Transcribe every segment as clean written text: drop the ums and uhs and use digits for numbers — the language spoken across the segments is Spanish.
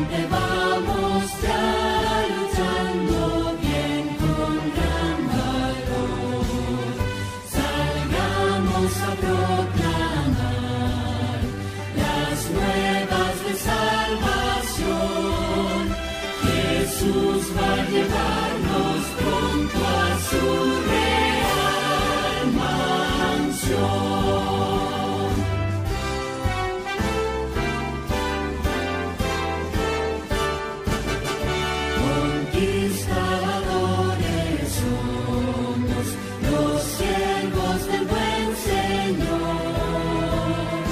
Adelante vamos ya luchando bien con gran valor. Salgamos a proclamar las nuevas de salvación. Jesús va a llevarnos pronto a su real mansión. Conquistadores somos los siervos del buen Señor.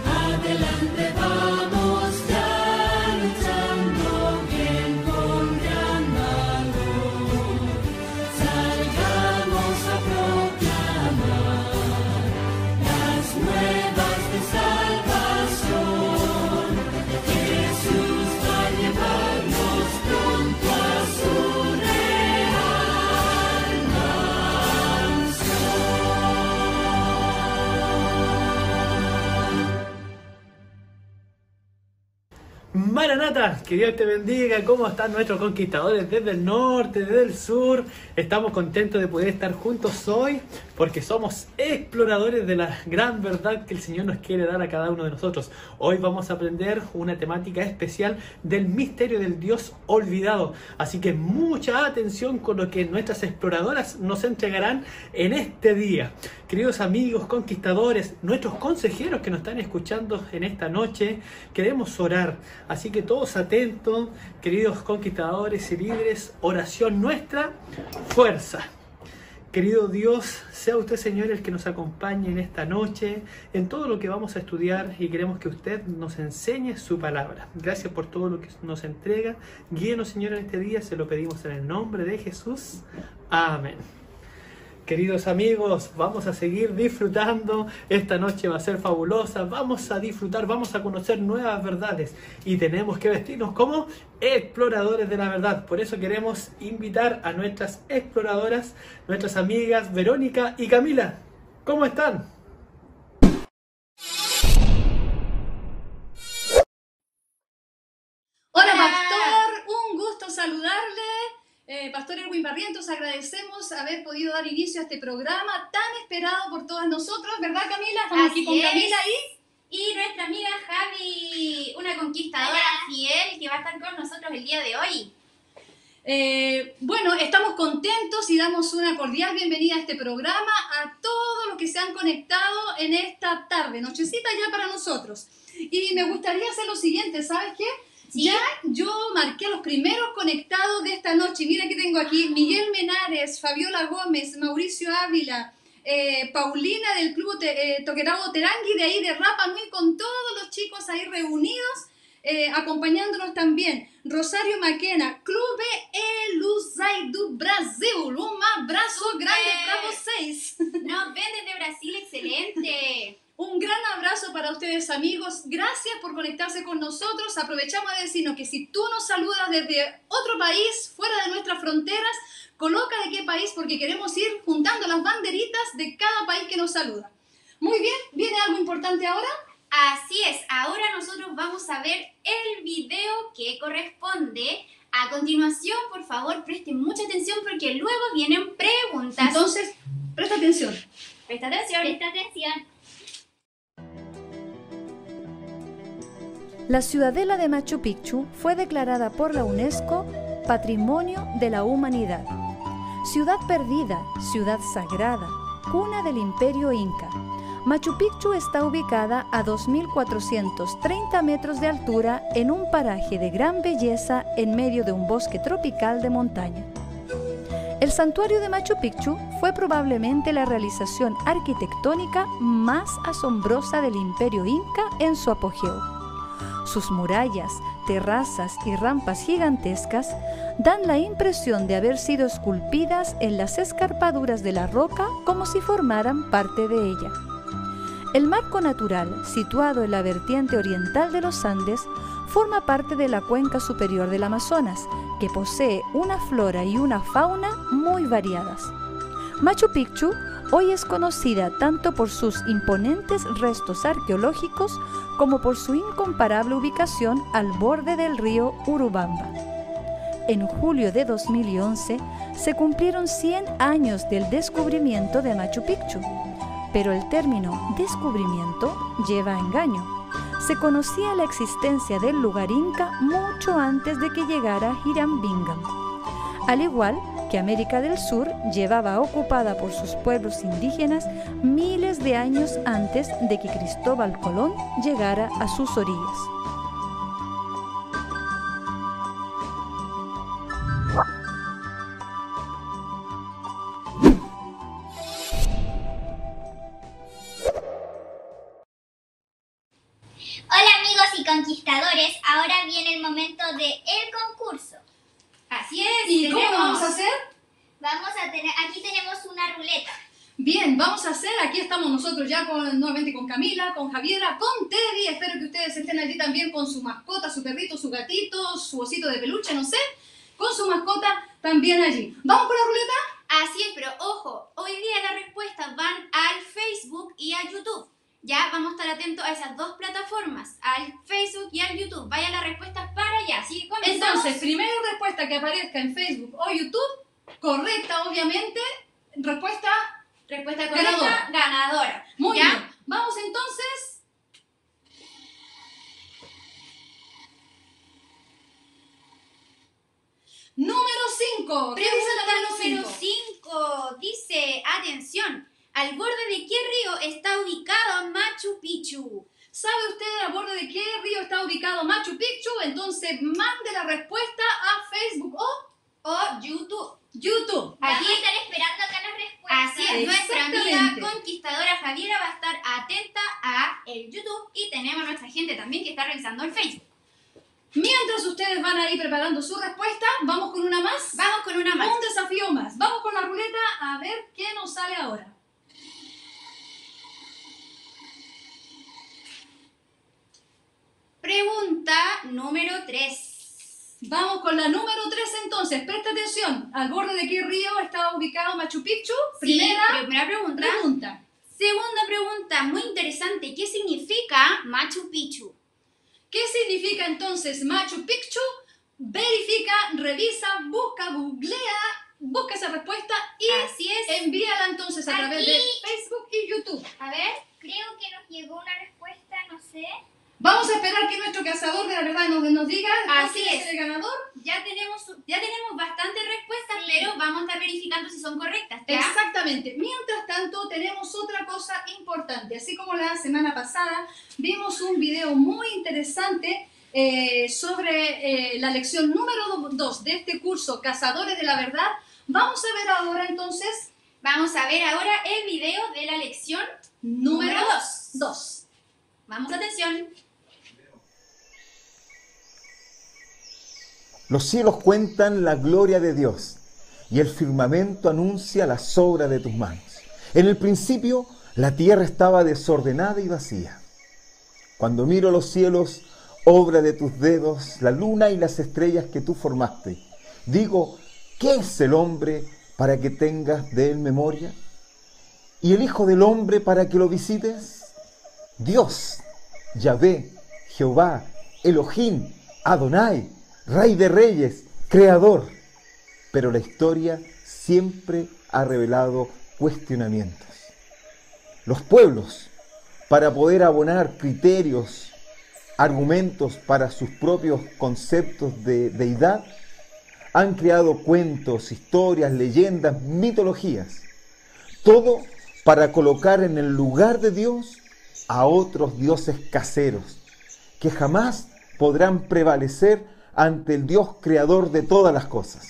Adelante vamos ya luchando bien con gran valor. Salgamos a proclamar las nuevas de salvación. Jesús va a llevarnos pronto a su real mansión. Maranata, que Dios te bendiga. ¿Cómo están nuestros conquistadores desde el norte, desde el sur? Estamos contentos de poder estar juntos hoy porque somos exploradores de la gran verdad que el Señor nos quiere dar a cada uno de nosotros. Hoy vamos a aprender una temática especial del misterio del Dios olvidado. Así que mucha atención con lo que nuestras exploradoras nos entregarán en este día. Queridos amigos conquistadores, nuestros consejeros que nos están escuchando en esta noche, queremos orar. Así que todos atentos, queridos conquistadores y líderes, oración nuestra, fuerza. Querido Dios, sea usted, Señor, el que nos acompañe en esta noche, en todo lo que vamos a estudiar, y queremos que usted nos enseñe su palabra. Gracias por todo lo que nos entrega. Guíenos, Señor, en este día, se lo pedimos en el nombre de Jesús. Amén. Queridos amigos, vamos a seguir disfrutando. Esta noche va a ser fabulosa. Vamos a disfrutar, vamos a conocer nuevas verdades. Y tenemos que vestirnos como exploradores de la verdad. Por eso queremos invitar a nuestras exploradoras, nuestras amigas Verónica y Camila. ¿Cómo están? Hola, pastor, un gusto saludarle. Pastor Erwin Barrientos, agradecemos haber podido dar inicio a este programa tan esperado por todas nosotros, ¿verdad, Camila? Estamos aquí con Camila y nuestra amiga Javi, una conquistadora fiel que va a estar con nosotros el día de hoy. Bueno, estamos contentos y damos una cordial bienvenida a este programa a todos los que se han conectado en esta tarde, nochecita ya para nosotros. Y me gustaría hacer lo siguiente, ¿sabes qué? ¿Sí? Ya yo marqué los primeros conectados de esta noche. Mira que tengo aquí Miguel Menares, Fabiola Gómez, Mauricio Ávila, Paulina del Club Toquerabo Terangui, de ahí de Rapa Nui, con todos los chicos ahí reunidos, acompañándonos también. Rosario Maquena, Clube Elusai do Brasil, un abrazo grande para vocês. Nos ven desde Brasil, excelente. Un gran abrazo para ustedes, amigos. Gracias por conectarse con nosotros. Aprovechamos de decirnos que si tú nos saludas desde otro país, fuera de nuestras fronteras, coloca de qué país, porque queremos ir juntando las banderitas de cada país que nos saluda. Muy bien, ¿viene algo importante ahora? Así es, ahora nosotros vamos a ver el video que corresponde. A continuación, por favor, presten mucha atención porque luego vienen preguntas. Entonces, presta atención. Presta atención. Presta atención. La ciudadela de Machu Picchu fue declarada por la UNESCO Patrimonio de la Humanidad. Ciudad perdida, ciudad sagrada, cuna del Imperio Inca. Machu Picchu está ubicada a 2.430 metros de altura en un paraje de gran belleza en medio de un bosque tropical de montaña. El santuario de Machu Picchu fue probablemente la realización arquitectónica más asombrosa del Imperio Inca en su apogeo. Sus murallas, terrazas y rampas gigantescas dan la impresión de haber sido esculpidas en las escarpaduras de la roca como si formaran parte de ella. El marco natural, situado en la vertiente oriental de los Andes, forma parte de la cuenca superior del Amazonas, que posee una flora y una fauna muy variadas. Machu Picchu hoy es conocida tanto por sus imponentes restos arqueológicos como por su incomparable ubicación al borde del río Urubamba. En julio de 2011 se cumplieron 100 años del descubrimiento de Machu Picchu, pero el término descubrimiento lleva a engaño. Se conocía la existencia del lugar inca mucho antes de que llegara Hiram Bingham. Al igual que América del Sur llevaba ocupada por sus pueblos indígenas miles de años antes de que Cristóbal Colón llegara a sus orillas. Hola amigos y conquistadores, ahora viene el momento de el concurso. Así es. ¿Y cómo lo vamos a hacer? Aquí tenemos una ruleta. Bien, vamos a hacer, aquí estamos nosotros ya nuevamente con Camila, con Javiera, con Teddy. Espero que ustedes estén allí también con su mascota, su perrito, su gatito, su osito de peluche, no sé, con su mascota también allí. ¿Vamos con la ruleta? Así es, pero ojo, hoy día las respuestas van al Facebook y a YouTube. Ya vamos a estar atentos a esas dos plataformas, al Facebook y al YouTube. Vayan las respuestas para allá. Así que comenzamos. Entonces, primera respuesta que aparezca en Facebook o YouTube, correcta obviamente, respuesta correcta, ganadora. Muy ¿Ya? bien. Vamos entonces. Número 5. ¿Qué dice la Pregunta número cinco? 5. Dice, atención, ¿al borde de qué río está ubicado Machu Picchu? ¿Sabe usted a borde de qué río está ubicado Machu Picchu? Entonces mande la respuesta a Facebook O YouTube. YouTube. Aquí Vamos a estar esperando acá las respuestas. Así es, nuestra amiga Exactamente. conquistadora Javiera va a estar atenta a el YouTube y tenemos a nuestra gente también que está revisando el Facebook. Mientras ustedes van a ir preparando su respuesta, vamos con una más. Vamos con una más. Un desafío más. Vamos con la ruleta a ver qué nos sale ahora. Pregunta número 3. Vamos con la número 3 entonces. Presta atención. ¿Al borde de qué río está ubicado Machu Picchu? Primera Primera pregunta. pregunta. Segunda pregunta, muy interesante. ¿Qué significa Machu Picchu? ¿Qué significa entonces Machu Picchu? Verifica, revisa, busca, googlea, busca esa respuesta y Así es. envíala entonces a través de Aquí. Facebook y YouTube. A ver, creo que nos llegó una respuesta, no sé. Vamos a esperar que nuestro cazador de la verdad nos diga Así quién es. el ganador. Ya tenemos bastantes respuestas, Sí. pero vamos a estar verificando si son correctas. ¿Ya? Exactamente. Mientras tanto, tenemos otra cosa importante. Así como la semana pasada vimos un video muy interesante sobre la lección número 2 de este curso, Cazadores de la Verdad. Vamos a ver ahora entonces Vamos a ver ahora el video de la lección número Número 2. Vamos, atención. Los cielos cuentan la gloria de Dios y el firmamento anuncia las obras de tus manos. En el principio la tierra estaba desordenada y vacía. Cuando miro los cielos, obra de tus dedos, la luna y las estrellas que tú formaste, digo, ¿qué es el hombre para que tengas de él memoria? ¿Y el Hijo del Hombre para que lo visites? Dios, Yahvé, Jehová, Elohim, Adonai, Rey de Reyes, Creador. Pero la historia siempre ha revelado cuestionamientos. Los pueblos, para poder abonar criterios, argumentos para sus propios conceptos de deidad, han creado cuentos, historias, leyendas, mitologías. Todo para colocar en el lugar de Dios a otros dioses caseros, que jamás podrán prevalecer ante el Dios creador de todas las cosas.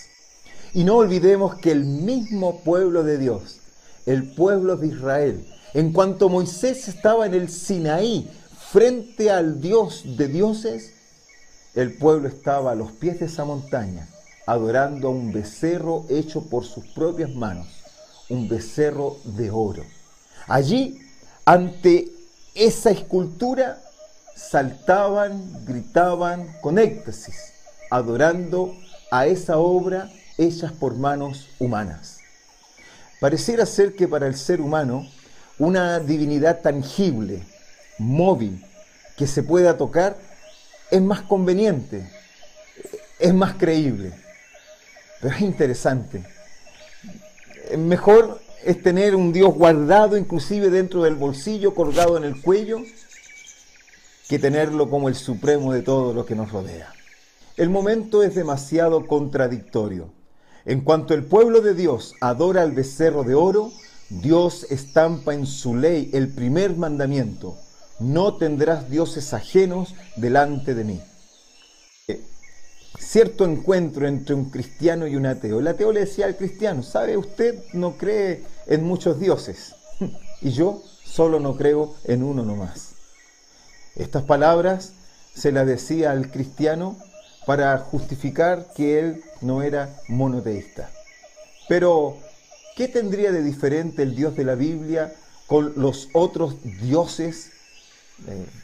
Y no olvidemos que el mismo pueblo de Dios, el pueblo de Israel, en cuanto Moisés estaba en el Sinaí, frente al Dios de dioses, el pueblo estaba a los pies de esa montaña, adorando a un becerro hecho por sus propias manos, un becerro de oro. Allí, ante esa escultura, saltaban, gritaban con éxtasis, adorando a esa obra hechas por manos humanas. Pareciera ser que para el ser humano una divinidad tangible, móvil, que se pueda tocar, es más conveniente, es más creíble. Pero es interesante. Mejor es tener un Dios guardado inclusive dentro del bolsillo, colgado en el cuello, que tenerlo como el supremo de todo lo que nos rodea. El momento es demasiado contradictorio. En cuanto el pueblo de Dios adora al becerro de oro, Dios estampa en su ley el primer mandamiento: no tendrás dioses ajenos delante de mí. Cierto encuentro entre un cristiano y un ateo. El ateo le decía al cristiano: ¿sabe, usted no cree en muchos dioses? Y yo solo no creo en uno nomás. Estas palabras se las decía al cristiano para justificar que él no era monoteísta. Pero, ¿qué tendría de diferente el Dios de la Biblia con los otros dioses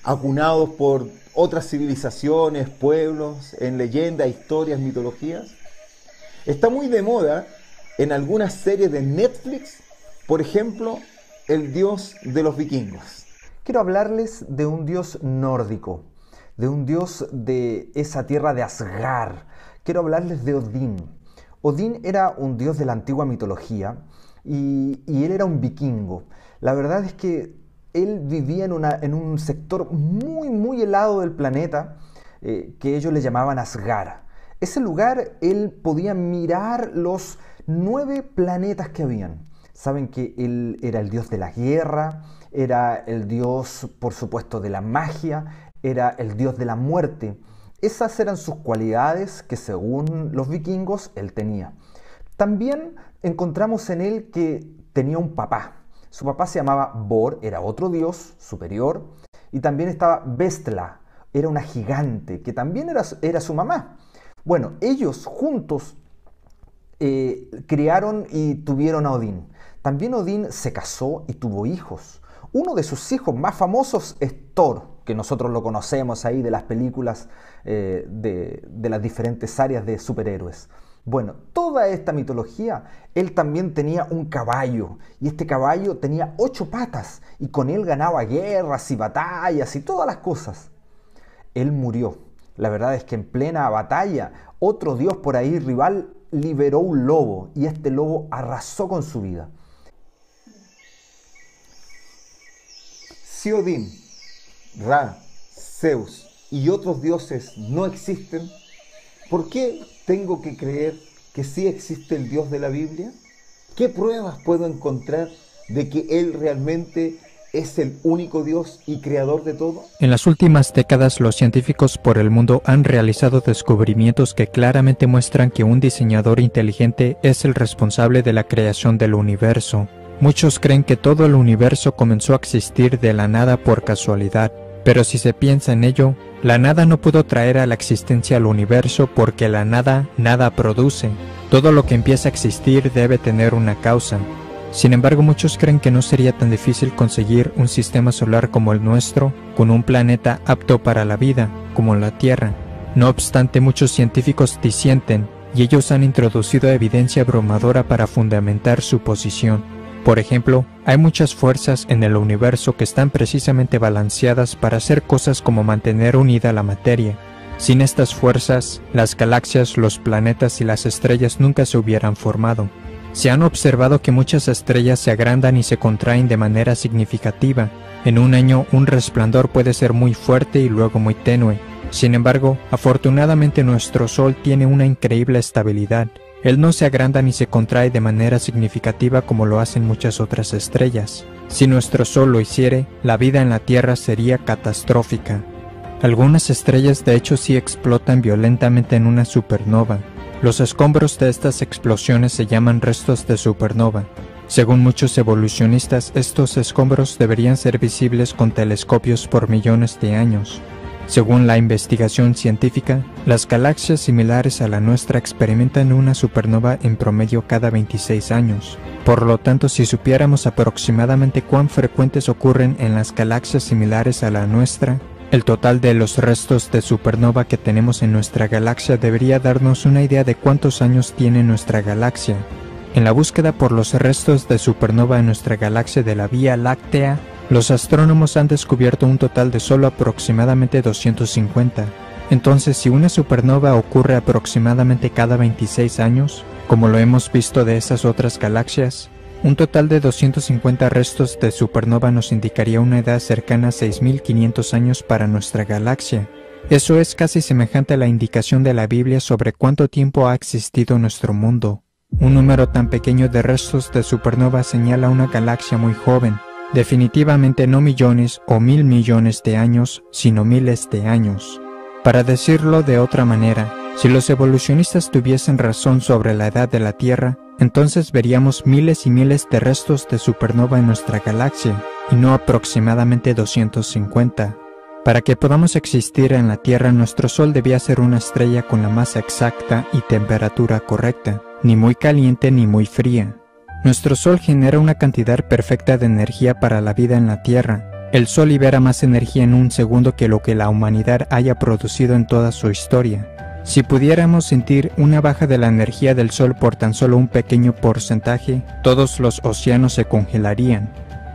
acunados por otras civilizaciones, pueblos, en leyendas, historias, mitologías? Está muy de moda en algunas series de Netflix, por ejemplo, el dios de los vikingos. Quiero hablarles de un dios nórdico, de un dios de esa tierra de Asgard. Quiero hablarles de Odín. Odín era un dios de la antigua mitología y él era un vikingo. La verdad es que él vivía en un sector muy helado del planeta que ellos le llamaban Asgard. Ese lugar él podía mirar los 9 planetas que habían. Saben que él era el dios de la guerra, era el dios, por supuesto, de la magia, era el dios de la muerte. Esas eran sus cualidades que, según los vikingos, él tenía. También encontramos en él que tenía un papá. Su papá se llamaba Bor, era otro dios superior. Y también estaba Bestla, era una gigante, que también era su mamá. Bueno, ellos juntos criaron y tuvieron a Odín. También Odín se casó y tuvo hijos. Uno de sus hijos más famosos es Thor, que nosotros lo conocemos ahí de las películas de las diferentes áreas de superhéroes. Bueno, toda esta mitología, él también tenía un caballo, y este caballo tenía 8 patas, y con él ganaba guerras y batallas y todas las cosas. Él murió. La verdad es que en plena batalla, otro dios por ahí rival liberó un lobo, y este lobo arrasó con su vida. Si Odín, Ra, Zeus y otros dioses no existen, ¿por qué tengo que creer que sí existe el Dios de la Biblia? ¿Qué pruebas puedo encontrar de que Él realmente es el único Dios y creador de todo? En las últimas décadas, los científicos por el mundo han realizado descubrimientos que claramente muestran que un diseñador inteligente es el responsable de la creación del universo. Muchos creen que todo el universo comenzó a existir de la nada por casualidad, pero si se piensa en ello, la nada no pudo traer a la existencia al universo porque la nada nada produce. Todo lo que empieza a existir debe tener una causa. Sin embargo, muchos creen que no sería tan difícil conseguir un sistema solar como el nuestro, con un planeta apto para la vida, como la Tierra. No obstante, muchos científicos disienten, y ellos han introducido evidencia abrumadora para fundamentar su posición. Por ejemplo, hay muchas fuerzas en el universo que están precisamente balanceadas para hacer cosas como mantener unida la materia. Sin estas fuerzas, las galaxias, los planetas y las estrellas nunca se hubieran formado. Se han observado que muchas estrellas se agrandan y se contraen de manera significativa. En un año, un resplandor puede ser muy fuerte y luego muy tenue. Sin embargo, afortunadamente nuestro Sol tiene una increíble estabilidad. Él no se agranda ni se contrae de manera significativa como lo hacen muchas otras estrellas. Si nuestro Sol lo hiciere, la vida en la Tierra sería catastrófica. Algunas estrellas de hecho sí explotan violentamente en una supernova. Los escombros de estas explosiones se llaman restos de supernova. Según muchos evolucionistas, estos escombros deberían ser visibles con telescopios por millones de años. Según la investigación científica, las galaxias similares a la nuestra experimentan una supernova en promedio cada 26 años. Por lo tanto, si supiéramos aproximadamente cuán frecuentes ocurren en las galaxias similares a la nuestra, el total de los restos de supernova que tenemos en nuestra galaxia debería darnos una idea de cuántos años tiene nuestra galaxia. En la búsqueda por los restos de supernova en nuestra galaxia de la Vía Láctea, los astrónomos han descubierto un total de solo aproximadamente 250. Entonces, si una supernova ocurre aproximadamente cada 26 años, como lo hemos visto de esas otras galaxias, un total de 250 restos de supernova nos indicaría una edad cercana a 6.500 años para nuestra galaxia. Eso es casi semejante a la indicación de la Biblia sobre cuánto tiempo ha existido nuestro mundo. Un número tan pequeño de restos de supernova señala una galaxia muy joven, definitivamente no millones o 1.000 millones de años, sino miles de años. Para decirlo de otra manera, si los evolucionistas tuviesen razón sobre la edad de la Tierra, entonces veríamos miles y miles de restos de supernova en nuestra galaxia, y no aproximadamente 250. Para que podamos existir en la Tierra, nuestro Sol debía ser una estrella con la masa exacta y temperatura correcta, ni muy caliente ni muy fría. Nuestro Sol genera una cantidad perfecta de energía para la vida en la Tierra. El Sol libera más energía en un segundo que lo que la humanidad haya producido en toda su historia. Si pudiéramos sentir una baja de la energía del Sol por tan solo un pequeño porcentaje, todos los océanos se congelarían.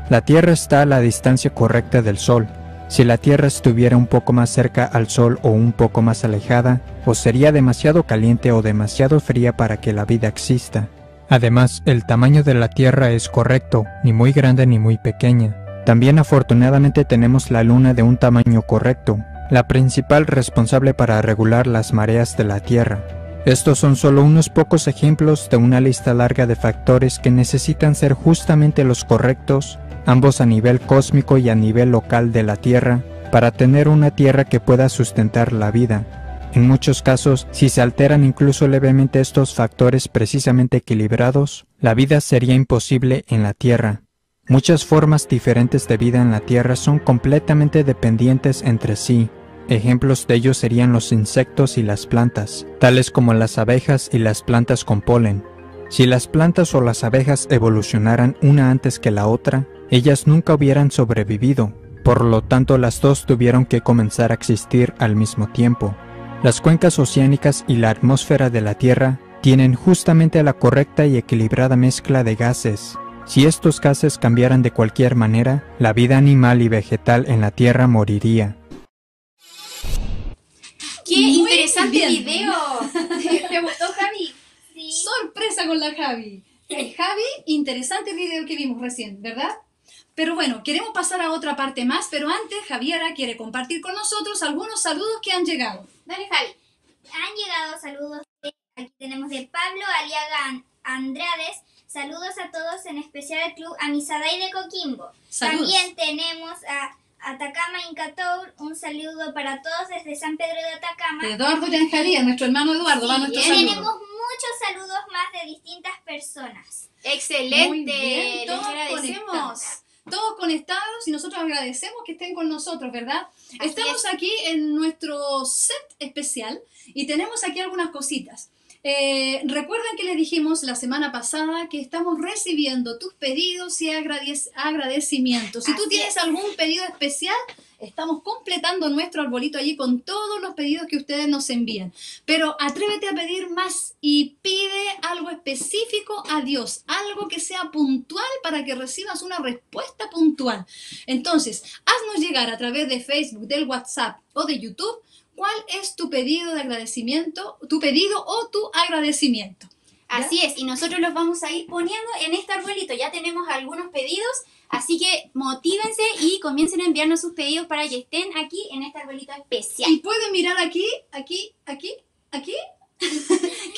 La Tierra está a la distancia correcta del Sol. Si la Tierra estuviera un poco más cerca al Sol o un poco más alejada, o sería demasiado caliente o demasiado fría para que la vida exista. Además, el tamaño de la Tierra es correcto, ni muy grande ni muy pequeña. También afortunadamente tenemos la Luna de un tamaño correcto, la principal responsable para regular las mareas de la Tierra. Estos son solo unos pocos ejemplos de una lista larga de factores que necesitan ser justamente los correctos, ambos a nivel cósmico y a nivel local de la Tierra, para tener una Tierra que pueda sustentar la vida. En muchos casos, si se alteran incluso levemente estos factores precisamente equilibrados, la vida sería imposible en la Tierra. Muchas formas diferentes de vida en la Tierra son completamente dependientes entre sí. Ejemplos de ello serían los insectos y las plantas, tales como las abejas y las plantas con polen. Si las plantas o las abejas evolucionaran una antes que la otra, ellas nunca hubieran sobrevivido. Por lo tanto, las dos tuvieron que comenzar a existir al mismo tiempo. Las cuencas oceánicas y la atmósfera de la Tierra tienen justamente la correcta y equilibrada mezcla de gases. Si estos gases cambiaran de cualquier manera, la vida animal y vegetal en la Tierra moriría. ¡Qué Muy interesante bien. video! ¿Te gustó, Javi? Sí. Sorpresa con la Javi. Javi, interesante video que vimos recién, ¿verdad? Pero bueno, queremos pasar a otra parte más, pero antes Javiera quiere compartir con nosotros algunos saludos que han llegado. Dale, Javi. Han llegado saludos. Aquí tenemos de Pablo Aliaga Andrades. Saludos a todos, en especial al Club Amisaday de Coquimbo. Saludos. También tenemos a Atacama Incatour. Un saludo para todos desde San Pedro de Atacama. Eduardo Yanjaría, nuestro hermano Eduardo, va nuestro saludo. Tenemos muchos saludos más de distintas personas. Excelente. Muy bien, Les todos agradecemos. conectados. Todos conectados y nosotros agradecemos que estén con nosotros, ¿verdad? Así Estamos aquí en nuestro set especial y tenemos aquí algunas cositas. Recuerden que les dijimos la semana pasada que estamos recibiendo tus pedidos y agradecimientos. Si tú Así tienes es. algún pedido especial, estamos completando nuestro arbolito allí con todos los pedidos que ustedes nos envían. Pero atrévete a pedir más y pide algo específico a Dios, algo que sea puntual para que recibas una respuesta puntual. Entonces, haznos llegar a través de Facebook, del WhatsApp o de YouTube cuál es tu pedido de agradecimiento, tu pedido o tu agradecimiento. Así es, y nosotros los vamos a ir poniendo en este arbolito. Ya tenemos algunos pedidos, así que motívense y comiencen a enviarnos sus pedidos para que estén aquí en este arbolito especial. Y pueden mirar aquí. ¿Qué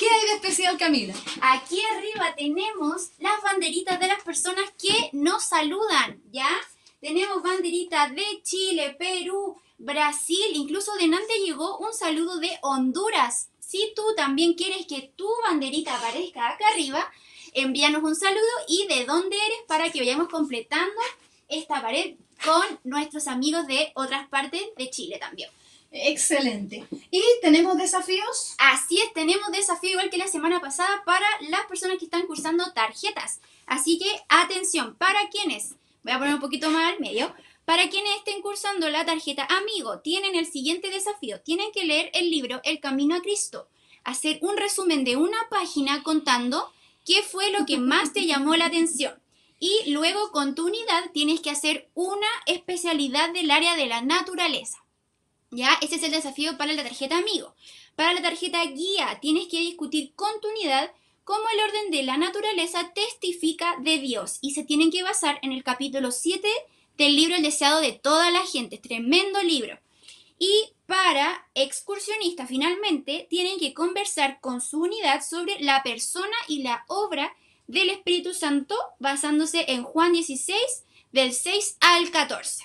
hay de especial, Camila? Aquí arriba tenemos las banderitas de las personas que nos saludan, ¿ya? Tenemos banderitas de Chile, Perú, Brasil, incluso de Nantes llegó un saludo de Honduras. Si tú también quieres que tu banderita aparezca acá arriba, envíanos un saludo y de dónde eres para que vayamos completando esta pared con nuestros amigos de otras partes de Chile también. Excelente. ¿Y tenemos desafíos? Así es, tenemos desafío igual que la semana pasada para las personas que están cursando tarjetas. Así que atención, para quienes, voy a poner un poquito más al medio, para quienes estén cursando la tarjeta Amigo, tienen el siguiente desafío. Tienen que leer el libro El Camino a Cristo, hacer un resumen de una página contando qué fue lo que más te llamó la atención. Y luego con tu unidad tienes que hacer una especialidad del área de la naturaleza. ¿Ya? Ese es el desafío para la tarjeta amigo. Para la tarjeta guía tienes que discutir con tu unidad cómo el orden de la naturaleza testifica de Dios. Y se tienen que basar en el capítulo 7 del libro El deseado de toda la gente. Tremendo libro. Y para excursionista, finalmente, tienen que conversar con su unidad sobre la persona y la obra del Espíritu Santo, basándose en Juan 16, del 6 al 14.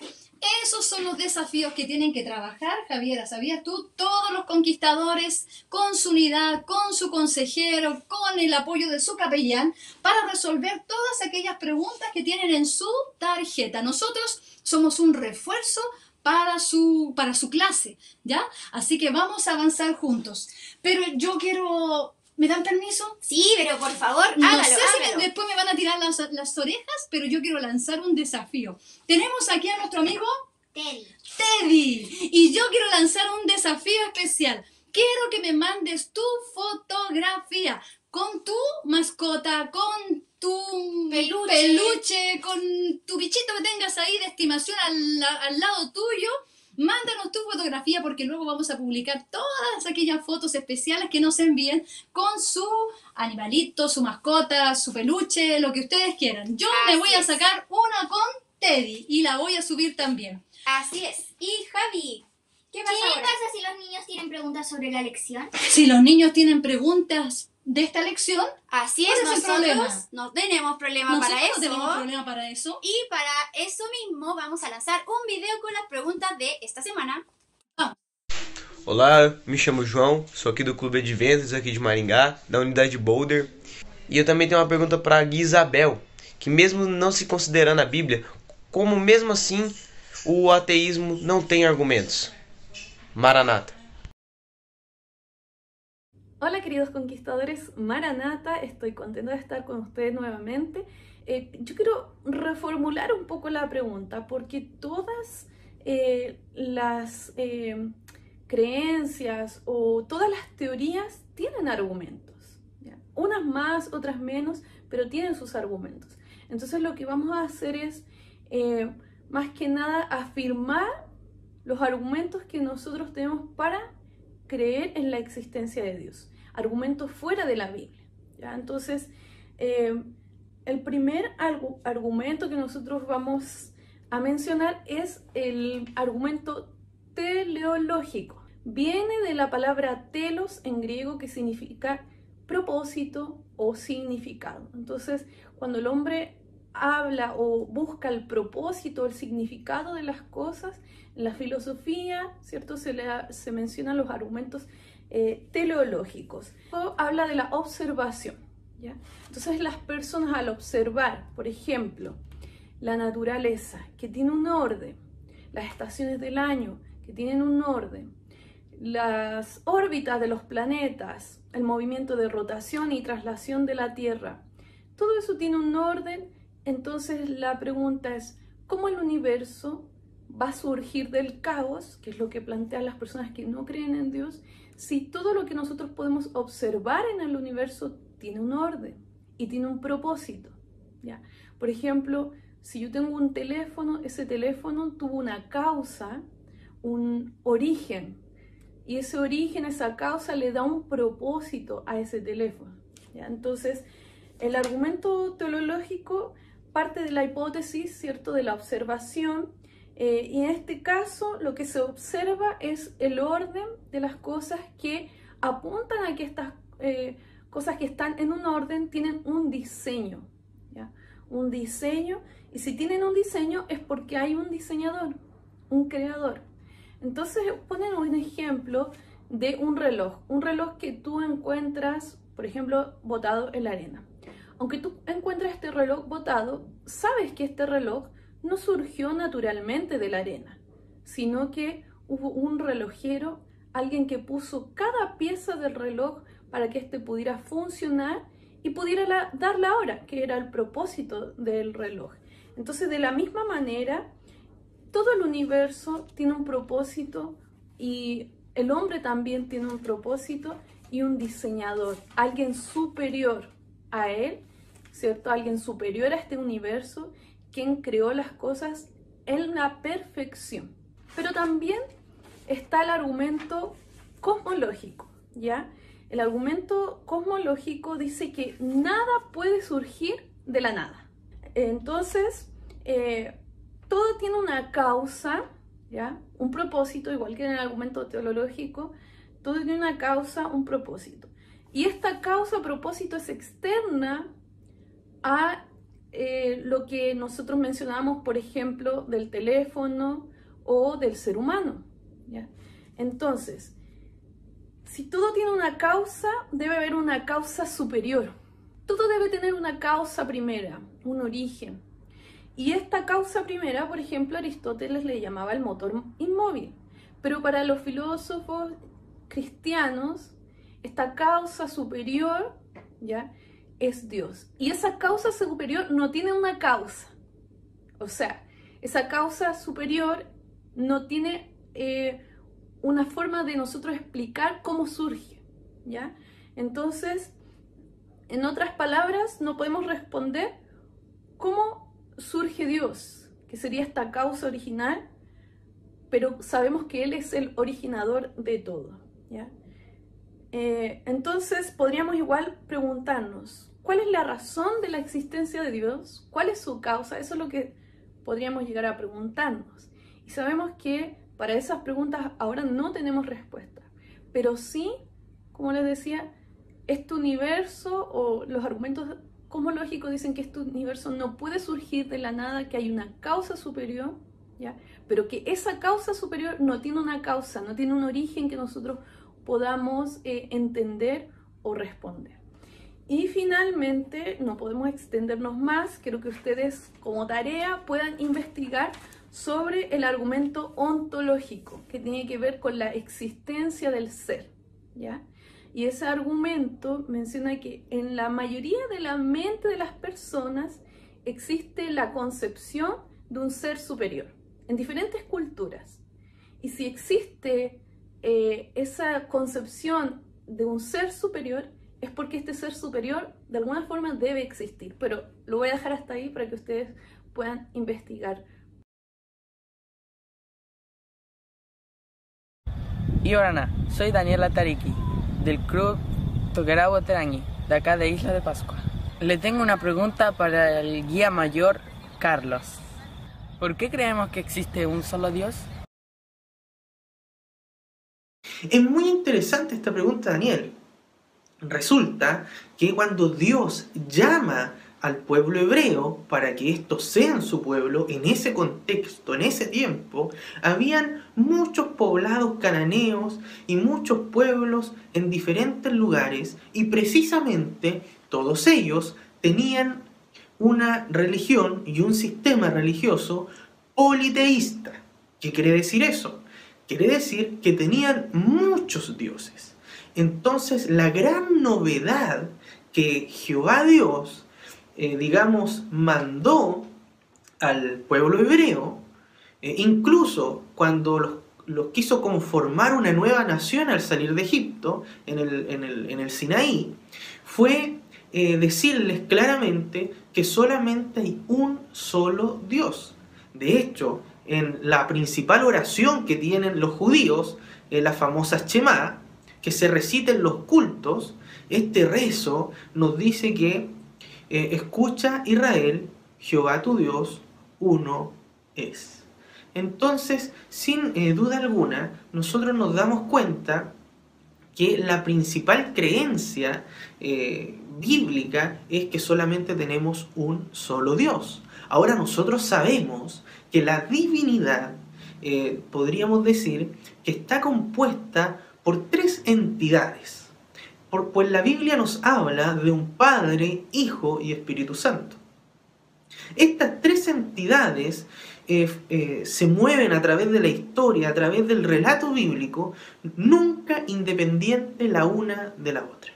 Esos son los desafíos que tienen que trabajar, Javiera. ¿Sabías tú? Todos los conquistadores con su unidad, con su consejero, con el apoyo de su capellán, para resolver todas aquellas preguntas que tienen en su tarjeta. Nosotros somos un refuerzo para su clase, ¿ya? Así que vamos a avanzar juntos. Pero yo quiero... ¿Me dan permiso? Sí, pero por favor, No hágalo, sé si hágalo. después me van a tirar las orejas, pero yo quiero lanzar un desafío. Tenemos aquí a nuestro amigo Teddy. Y yo quiero lanzar un desafío especial. Quiero que me mandes tu fotografía con tu mascota, con tu peluche, con tu bichito que tengas ahí de estimación al lado tuyo. Mándanos tu fotografía porque luego vamos a publicar todas aquellas fotos especiales que nos envíen con su animalito, su mascota, su peluche, lo que ustedes quieran. Yo me voy a sacar una con Teddy y la voy a subir también. Así es. Y Javi, ¿qué pasa ¿Qué ahora? pasa si los niños tienen preguntas sobre la lección? Si los niños tienen preguntas de esta lección, Así ¿cuál es, es el nosotros problema? no tenemos problema nosotros para no eso. tenemos problema para eso. Y para eso mismo vamos a lanzar un video con las preguntas de esta semana. Olá, me chamo João, sou aqui do Clube Adventos, aqui de Maringá, da unidade Boulder. E eu também tenho uma pergunta para a Guia Isabel, que mesmo não se considerando a Bíblia, como mesmo assim o ateísmo não tem argumentos? Maranata. Hola queridos conquistadores, Maranata, estoy contenta de estar con ustedes nuevamente. Yo quiero reformular un poco la pregunta porque todas las creencias o todas las teorías tienen argumentos, ¿ya? Unas más, otras menos, pero tienen sus argumentos. Entonces lo que vamos a hacer es más que nada afirmar los argumentos que nosotros tenemos para creer en la existencia de Dios, argumentos fuera de la Biblia, ¿ya? Entonces, el primer argumento que nosotros vamos a mencionar es el argumento teleológico. Viene de la palabra telos en griego, que significa propósito o significado. Entonces, cuando el hombre habla o busca el propósito, el significado de las cosas, en la filosofía, ¿cierto? Se mencionan los argumentos teleológicos. Habla de la observación, ¿ya? Entonces las personas al observar, por ejemplo, la naturaleza, que tiene un orden, las estaciones del año, que tienen un orden, las órbitas de los planetas, el movimiento de rotación y traslación de la Tierra, todo eso tiene un orden. Entonces la pregunta es, ¿cómo el universo va a surgir del caos, que es lo que plantean las personas que no creen en Dios, si todo lo que nosotros podemos observar en el universo tiene un orden y tiene un propósito, ¿ya? Por ejemplo, si yo tengo un teléfono, ese teléfono tuvo una causa, un origen, y ese origen, esa causa le da un propósito a ese teléfono, ¿ya? Entonces, el argumento teleológico parte de la hipótesis, ¿cierto?, de la observación, y en este caso lo que se observa es el orden de las cosas que apuntan a que estas cosas que están en un orden tienen un diseño, ¿ya? Un diseño, y si tienen un diseño es porque hay un diseñador, un creador. Entonces ponen un ejemplo de un reloj que tú encuentras, por ejemplo, botado en la arena. Aunque tú encuentres este reloj botado, sabes que este reloj no surgió naturalmente de la arena, sino que hubo un relojero, alguien que puso cada pieza del reloj para que éste pudiera funcionar y pudiera dar la hora, que era el propósito del reloj. Entonces, de la misma manera, todo el universo tiene un propósito y el hombre también tiene un propósito y un diseñador, alguien superior a Él, ¿cierto? Alguien superior a este universo, quien creó las cosas en la perfección. Pero también está el argumento cosmológico, ¿ya? El argumento cosmológico dice que nada puede surgir de la nada. Entonces, todo tiene una causa, ¿ya? Un propósito, igual que en el argumento teológico, todo tiene una causa, un propósito. Y esta causa, propósito, es externa a lo que nosotros mencionamos, por ejemplo, del teléfono o del ser humano, ¿ya? Entonces, si todo tiene una causa, debe haber una causa superior. Todo debe tener una causa primera, un origen. Y esta causa primera, por ejemplo, Aristóteles le llamaba el motor inmóvil. Pero para los filósofos cristianos, esta causa superior, ¿ya?, es Dios. Y esa causa superior no tiene una causa. O sea, esa causa superior no tiene una forma de nosotros explicar cómo surge, ¿ya? Entonces, en otras palabras, no podemos responder cómo surge Dios, que sería esta causa original, pero sabemos que Él es el originador de todo, ¿ya? Entonces podríamos igual preguntarnos, ¿cuál es la razón de la existencia de Dios? ¿Cuál es su causa? Eso es lo que podríamos llegar a preguntarnos. Y sabemos que para esas preguntas ahora no tenemos respuesta, pero sí, como les decía, este universo o los argumentos cosmológicos dicen que este universo no puede surgir de la nada, que hay una causa superior, ¿ya? Pero que esa causa superior no tiene una causa, no tiene un origen que nosotros podamos entender o responder. Y finalmente, no podemos extendernos más, quiero que ustedes como tarea puedan investigar sobre el argumento ontológico, que tiene que ver con la existencia del ser, ¿ya? Y ese argumento menciona que en la mayoría de la mente de las personas existe la concepción de un ser superior, en diferentes culturas. Y si existe esa concepción de un ser superior, es porque este ser superior de alguna forma debe existir. Pero lo voy a dejar hasta ahí para que ustedes puedan investigar. Y Orana, soy Daniela Tariki, del Club Toqueragua Terangui, de acá de Isla de Pascua. Le tengo una pregunta para el guía mayor, Carlos. ¿Por qué creemos que existe un solo Dios? Es muy interesante esta pregunta, Daniel. Resulta que cuando Dios llama al pueblo hebreo para que estos sean su pueblo, en ese contexto, en ese tiempo, habían muchos poblados cananeos y muchos pueblos en diferentes lugares, y precisamente todos ellos tenían una religión y un sistema religioso politeísta. ¿Qué quiere decir eso? Quiere decir que tenían muchos dioses. Entonces, la gran novedad que Jehová Dios, mandó al pueblo hebreo, incluso cuando los quiso conformar una nueva nación al salir de Egipto, en el Sinaí, fue decirles claramente que solamente hay un solo Dios. De hecho, en la principal oración que tienen los judíos, la famosa Shema, que se recita en los cultos, este rezo nos dice que escucha Israel, Jehová tu Dios, uno es. Entonces, sin duda alguna, nosotros nos damos cuenta que la principal creencia bíblica es que solamente tenemos un solo Dios. Ahora nosotros sabemos que la divinidad, podríamos decir, que está compuesta por tres entidades. Pues la Biblia nos habla de un Padre, Hijo y Espíritu Santo. Estas tres entidades se mueven a través de la historia, a través del relato bíblico, nunca independiente la una de la otra.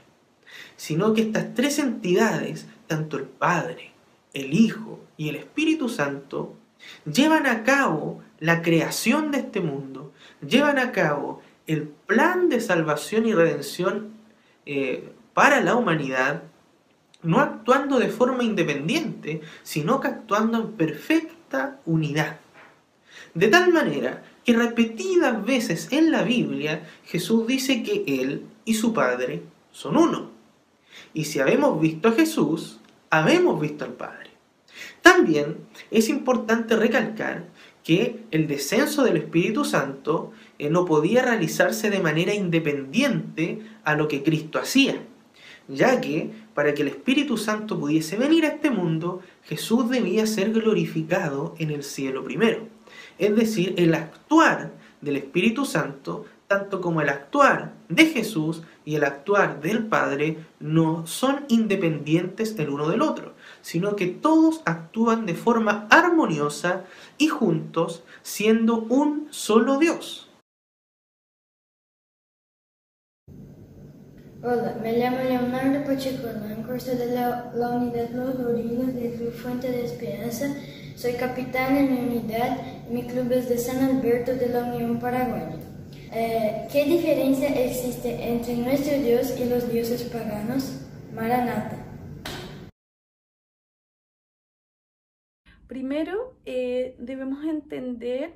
Sino que estas tres entidades, tanto el Padre, el Hijo y el Espíritu Santo, llevan a cabo la creación de este mundo, llevan a cabo el plan de salvación y redención para la humanidad, no actuando de forma independiente, sino que actuando en perfecta unidad. De tal manera que repetidas veces en la Biblia Jesús dice que Él y su Padre son uno. Y si habemos visto a Jesús, habemos visto al Padre. También es importante recalcar que el descenso del Espíritu Santo no podía realizarse de manera independiente a lo que Cristo hacía, ya que para que el Espíritu Santo pudiese venir a este mundo, Jesús debía ser glorificado en el cielo primero. Es decir, el actuar del Espíritu Santo, tanto como el actuar de Jesús y el actuar del Padre, no son independientes el uno del otro, sino que todos actúan de forma armoniosa y juntos, siendo un solo Dios. Hola, me llamo Leonardo Pacheco, en curso de la Unidad Los Rodrigues del Club Fuente de Esperanza. Soy capitán en mi unidad y mi club es de San Alberto de la Unión Paraguaya. ¿Qué diferencia existe entre nuestro Dios y los dioses paganos? Maranatha. Primero, debemos entender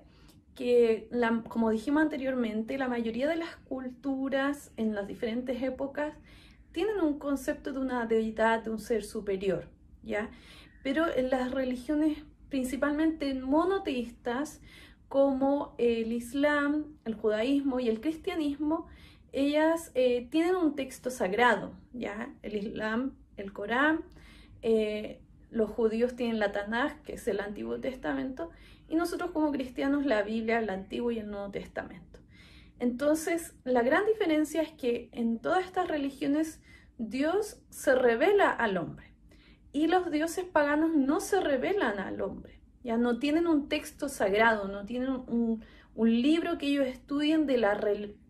que, como dijimos anteriormente, la mayoría de las culturas en las diferentes épocas tienen un concepto de una deidad, de un ser superior, ¿ya? Pero en las religiones principalmente monoteístas, como el Islam, el judaísmo y el cristianismo, ellas tienen un texto sagrado, ¿ya? El Islam, el Corán, los judíos tienen la Tanaj, que es el Antiguo Testamento, y nosotros como cristianos la Biblia, el Antiguo y el Nuevo Testamento. Entonces, la gran diferencia es que en todas estas religiones Dios se revela al hombre y los dioses paganos no se revelan al hombre. Ya no tienen un texto sagrado, no tienen un libro que ellos estudien de la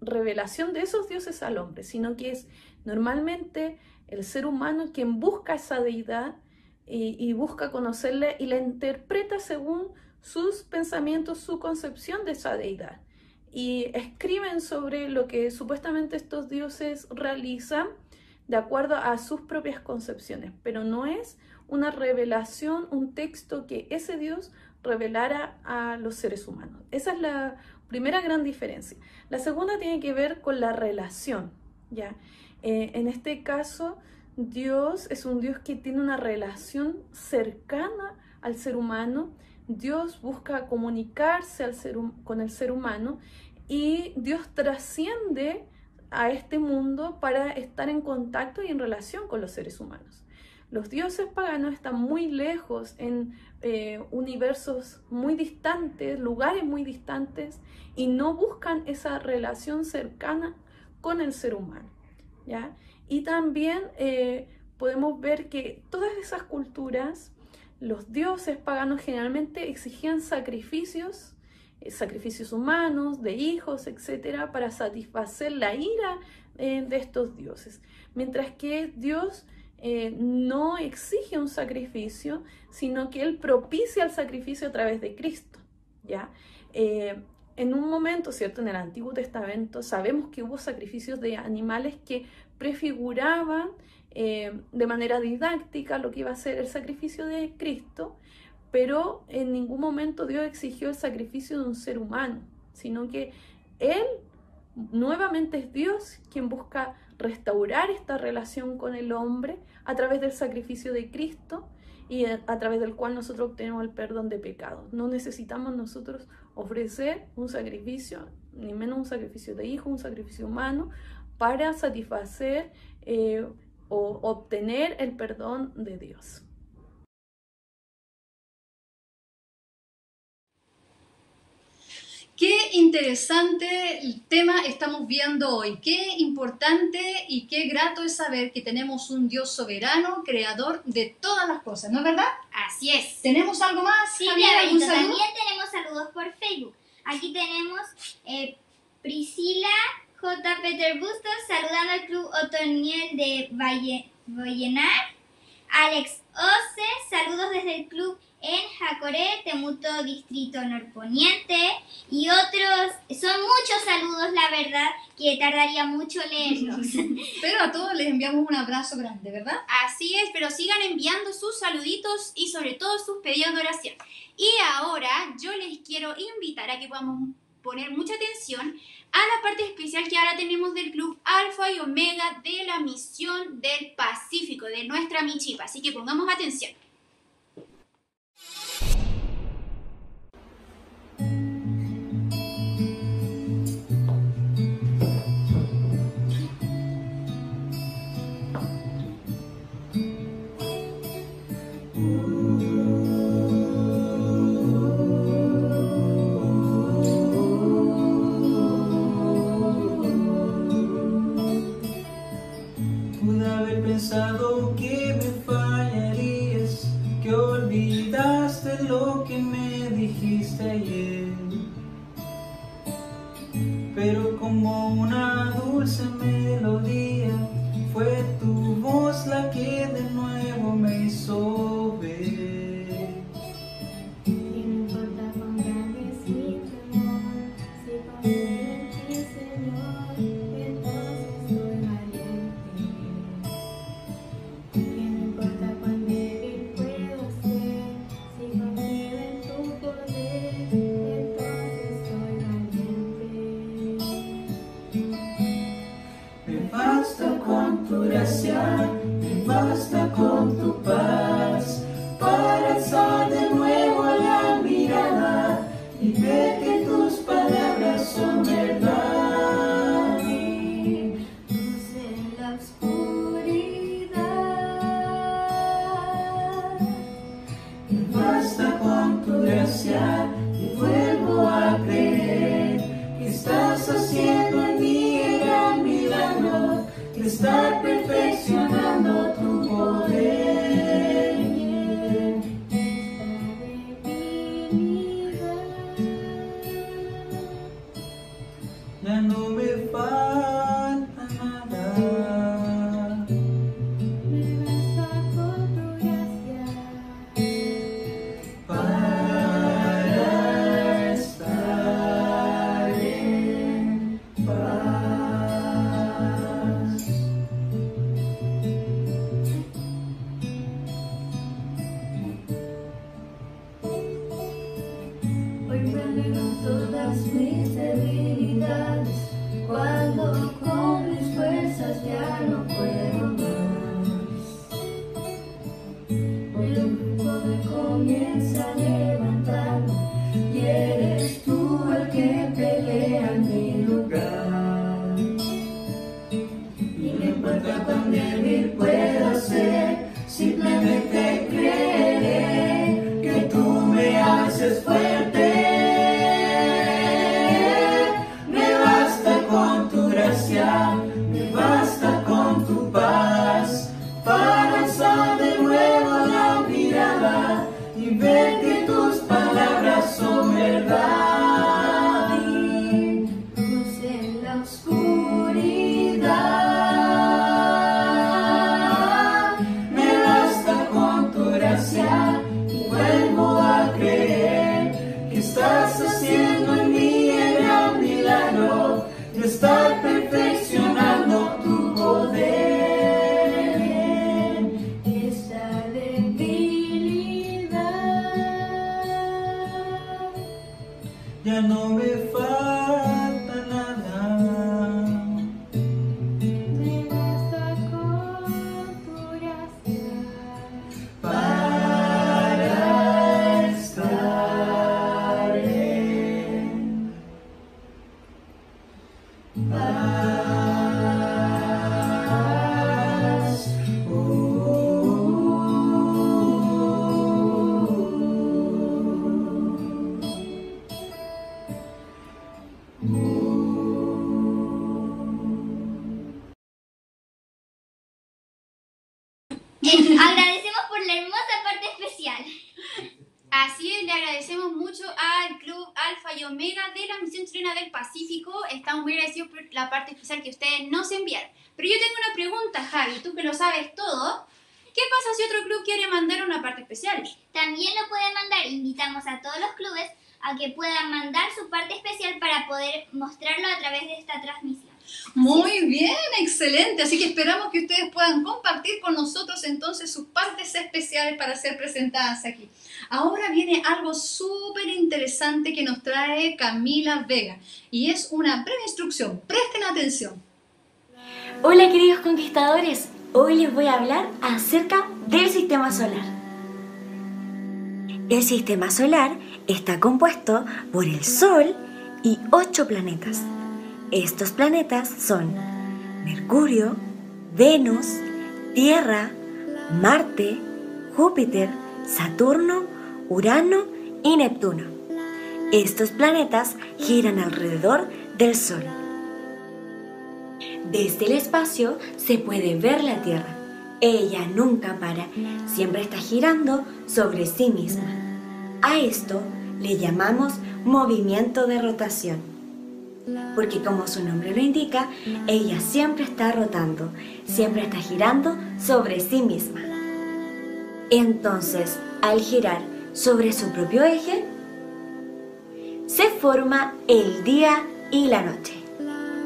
revelación de esos dioses al hombre, sino que es normalmente el ser humano quien busca esa deidad y busca conocerle y la interpreta según sus pensamientos, su concepción de esa deidad. Y escriben sobre lo que supuestamente estos dioses realizan de acuerdo a sus propias concepciones, pero no es una revelación, un texto que ese Dios revelara a los seres humanos. Esa es la primera gran diferencia. La segunda tiene que ver con la relación, ¿ya? En este caso, Dios es un Dios que tiene una relación cercana al ser humano. Dios busca comunicarse con el ser humano y Dios trasciende a este mundo para estar en contacto y en relación con los seres humanos. Los dioses paganos están muy lejos, en universos muy distantes, lugares muy distantes, y no buscan esa relación cercana con el ser humano, ¿ya? Y también podemos ver que todas esas culturas, los dioses paganos generalmente exigían sacrificios humanos, de hijos, etcétera, para satisfacer la ira de estos dioses. Mientras que Dios no exige un sacrificio, sino que Él propicia el sacrificio a través de Cristo, ¿ya? En un momento, ¿cierto? En el Antiguo Testamento sabemos que hubo sacrificios de animales que prefiguraban de manera didáctica lo que iba a ser el sacrificio de Cristo, pero en ningún momento Dios exigió el sacrificio de un ser humano, sino que Él nuevamente es Dios quien busca restaurar esta relación con el hombre a través del sacrificio de Cristo y a través del cual nosotros obtenemos el perdón de pecados. No necesitamos nosotros ofrecer un sacrificio, ni menos un sacrificio de hijo, un sacrificio humano, para satisfacer o obtener el perdón de Dios. Qué interesante el tema estamos viendo hoy. Qué importante y qué grato es saber que tenemos un Dios soberano, creador de todas las cosas, ¿no es verdad? Así es. ¿Tenemos algo más? Sí, Javier, ¿algún Diablito, saludo? también tenemos saludos por Facebook. Aquí tenemos Priscila J. Peter Bustos saludando al Club Otoniel de Vallenar, Alex Ose, saludos desde el club en Jacoré, Temuto, Distrito Norponiente. Y otros, son muchos saludos, la verdad, que tardaría mucho leerlos. Pero a todos les enviamos un abrazo grande, ¿verdad? Así es, pero sigan enviando sus saluditos y sobre todo sus pedidos de oración. Y ahora yo les quiero invitar a que podamos poner mucha atención a la parte especial que ahora tenemos del Club Alfa y Omega de la Misión del Pacífico, de nuestra Michipa. Así que pongamos atención. Pude haber pensado que me fallarías, que olvidaste lo que me dijiste ayer. Pero como una dulce melodía, fue tu voz la que de nuevo me hizo ver. Me basta con tu gracia, me basta con tu paz, para alzar de nuevo la mirada y ver que tus palabras son verdad. Luz en la oscuridad. Me basta con tu gracia y vuelvo a creer que estás haciendo en mí el gran milagro de estar perfeccionando tu poder. Ya no me falta nada. Me basta con tu gracia para estar en paz. Hoy me alegran todas mis debilidades, cuando con mis fuerzas ya no puedo más. El grupo me comienza a levantar y eres tú el que pelea en mi lugar. Y no importa cuán débil pueda ser, simplemente creeré que tú me haces fuerte. Me basta con tu gracia, me basta con tu paz, para alzar de nuevo la mirada y ver que tus palabras son verdad. Luz en la oscuridad. Me basta con tu gracia y vuelvo a creer que estás haciendo en mí el gran milagro de estar perfeccionando tu poder. Esa debilidad ya no me falta nada. Me basta con tu gracia para estar en paz. Agradecemos por la hermosa parte especial. Así es, le agradecemos mucho al Club Alfa y Omega de la Misión Chilena del Pacífico. Estamos muy agradecidos por la parte especial que ustedes nos enviaron. Pero yo tengo una pregunta, Javi, tú que lo sabes todo. ¿Qué pasa si otro club quiere mandar una parte especial? También lo pueden mandar. Invitamos a todos los clubes a que puedan mandar su parte especial para poder mostrarlo a través de esta transmisión. Muy bien, excelente. Así que esperamos que ustedes puedan compartir con nosotros entonces sus partes especiales para ser presentadas aquí. Ahora viene algo súper interesante que nos trae Camila Vega y es una breve instrucción. Presten atención. Hola queridos conquistadores, hoy les voy a hablar acerca del sistema solar. El sistema solar está compuesto por el Sol y 8 planetas. Estos planetas son Mercurio, Venus, Tierra, Marte, Júpiter, Saturno, Urano y Neptuno. Estos planetas giran alrededor del Sol. Desde el espacio se puede ver la Tierra. Ella nunca para, siempre está girando sobre sí misma. A esto le llamamos movimiento de rotación. Porque como su nombre lo indica, ella siempre está rotando, siempre está girando sobre sí misma. Entonces, al girar sobre su propio eje, se forma el día y la noche.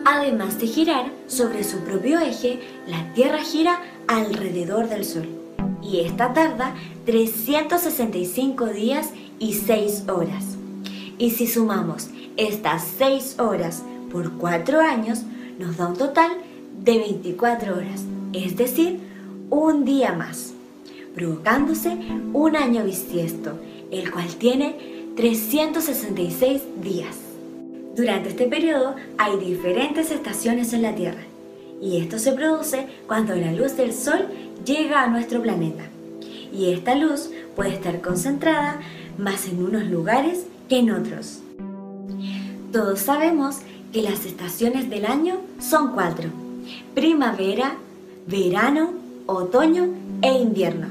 Además de girar sobre su propio eje, la Tierra gira alrededor del Sol. Y esta tarda 365 días y 6 horas. Y si sumamos estas 6 horas por 4 años, nos da un total de 24 horas, es decir, un día más, provocándose un año bisiesto, el cual tiene 366 días. Durante este periodo hay diferentes estaciones en la Tierra, y esto se produce cuando la luz del Sol llega a nuestro planeta. Y esta luz puede estar concentrada más en unos lugares que en otros. Todos sabemos que las estaciones del año son 4: primavera, verano, otoño e invierno.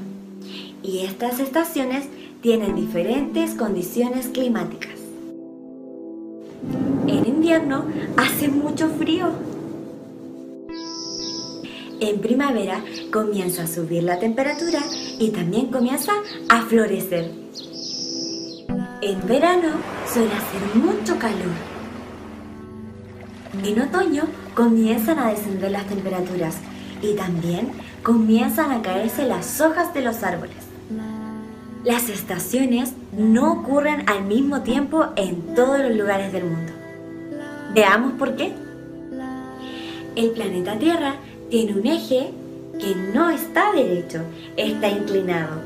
Y estas estaciones tienen diferentes condiciones climáticas. En invierno hace mucho frío. En primavera comienza a subir la temperatura y también comienza a florecer. En verano suele hacer mucho calor. En otoño comienzan a descender las temperaturas y también comienzan a caerse las hojas de los árboles. Las estaciones no ocurren al mismo tiempo en todos los lugares del mundo. Veamos por qué. El planeta Tierra tiene un eje que no está derecho, está inclinado.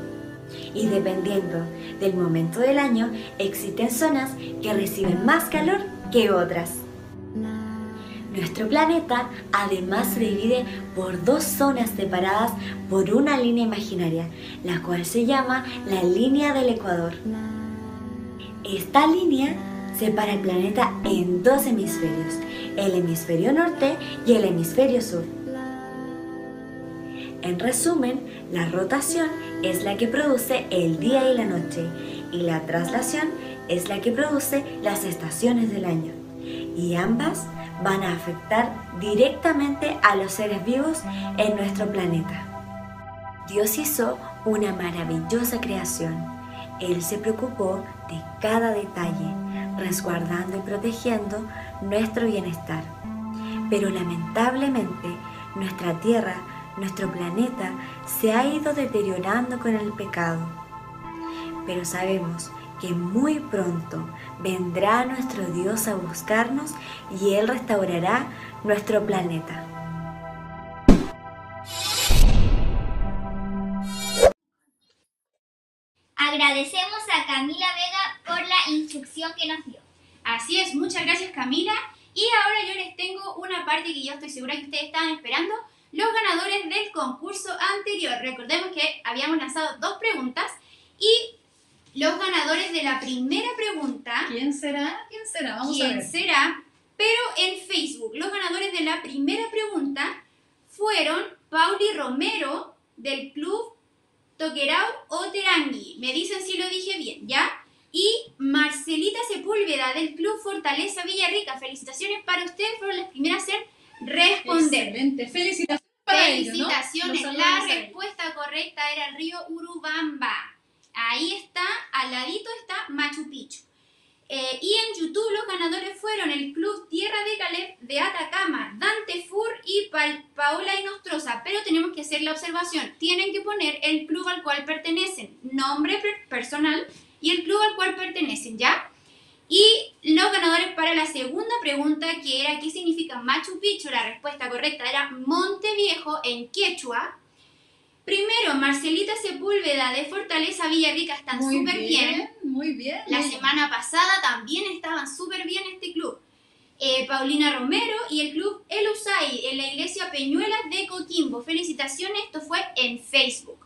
Y dependiendo del momento del año, existen zonas que reciben más calor que otras. Nuestro planeta además se divide por 2 zonas separadas por una línea imaginaria, la cual se llama la línea del Ecuador. Esta línea separa el planeta en 2 hemisferios, el hemisferio norte y el hemisferio sur. En resumen, la rotación es la que produce el día y la noche, y la traslación es la que produce las estaciones del año. Y ambas van a afectar directamente a los seres vivos en nuestro planeta. Dios hizo una maravillosa creación. Él se preocupó de cada detalle, resguardando y protegiendo nuestro bienestar. Pero lamentablemente, nuestra Tierra, nuestro planeta, se ha ido deteriorando con el pecado. Pero sabemos que muy pronto vendrá nuestro Dios a buscarnos y Él restaurará nuestro planeta. Agradecemos a Camila Vega por la instrucción que nos dio. Así es, muchas gracias Camila. Y ahora yo les tengo una parte que yo estoy segura que ustedes estaban esperando. Los ganadores del concurso anterior. Recordemos que habíamos lanzado 2 preguntas y los ganadores de la primera pregunta... ¿Quién será? ¿Quién será? Vamos a ver. ¿Quién será? Pero en Facebook, los ganadores de la primera pregunta fueron Pauli Romero del Club Toquerao Oterangui. Me dicen si lo dije bien, ¿ya? Y Marcelita Sepúlveda del Club Fortaleza Villarrica. Felicitaciones para ustedes, fueron las primeras en responder. Excelente, felicitaciones para ellos, ¿no? Felicitaciones, Los la saludamos a ellos. respuesta correcta correcta era el río Urubamba. Ahí está, al ladito está Machu Picchu. Y en YouTube los ganadores fueron el Club Tierra de Caleb de Atacama, Dante Fur y Paola Inostroza. Pero tenemos que hacer la observación. Tienen que poner el club al cual pertenecen, nombre personal y el club al cual pertenecen, ¿ya? Y los ganadores para la segunda pregunta, que era ¿qué significa Machu Picchu? La respuesta correcta era Monte Viejo en quechua. Primero, Marcelita Sepúlveda de Fortaleza Villarrica están súper bien. Muy bien. La semana pasada también estaban súper bien este club. Paulina Romero y el club El Usay en la iglesia Peñuelas de Coquimbo. Felicitaciones, esto fue en Facebook.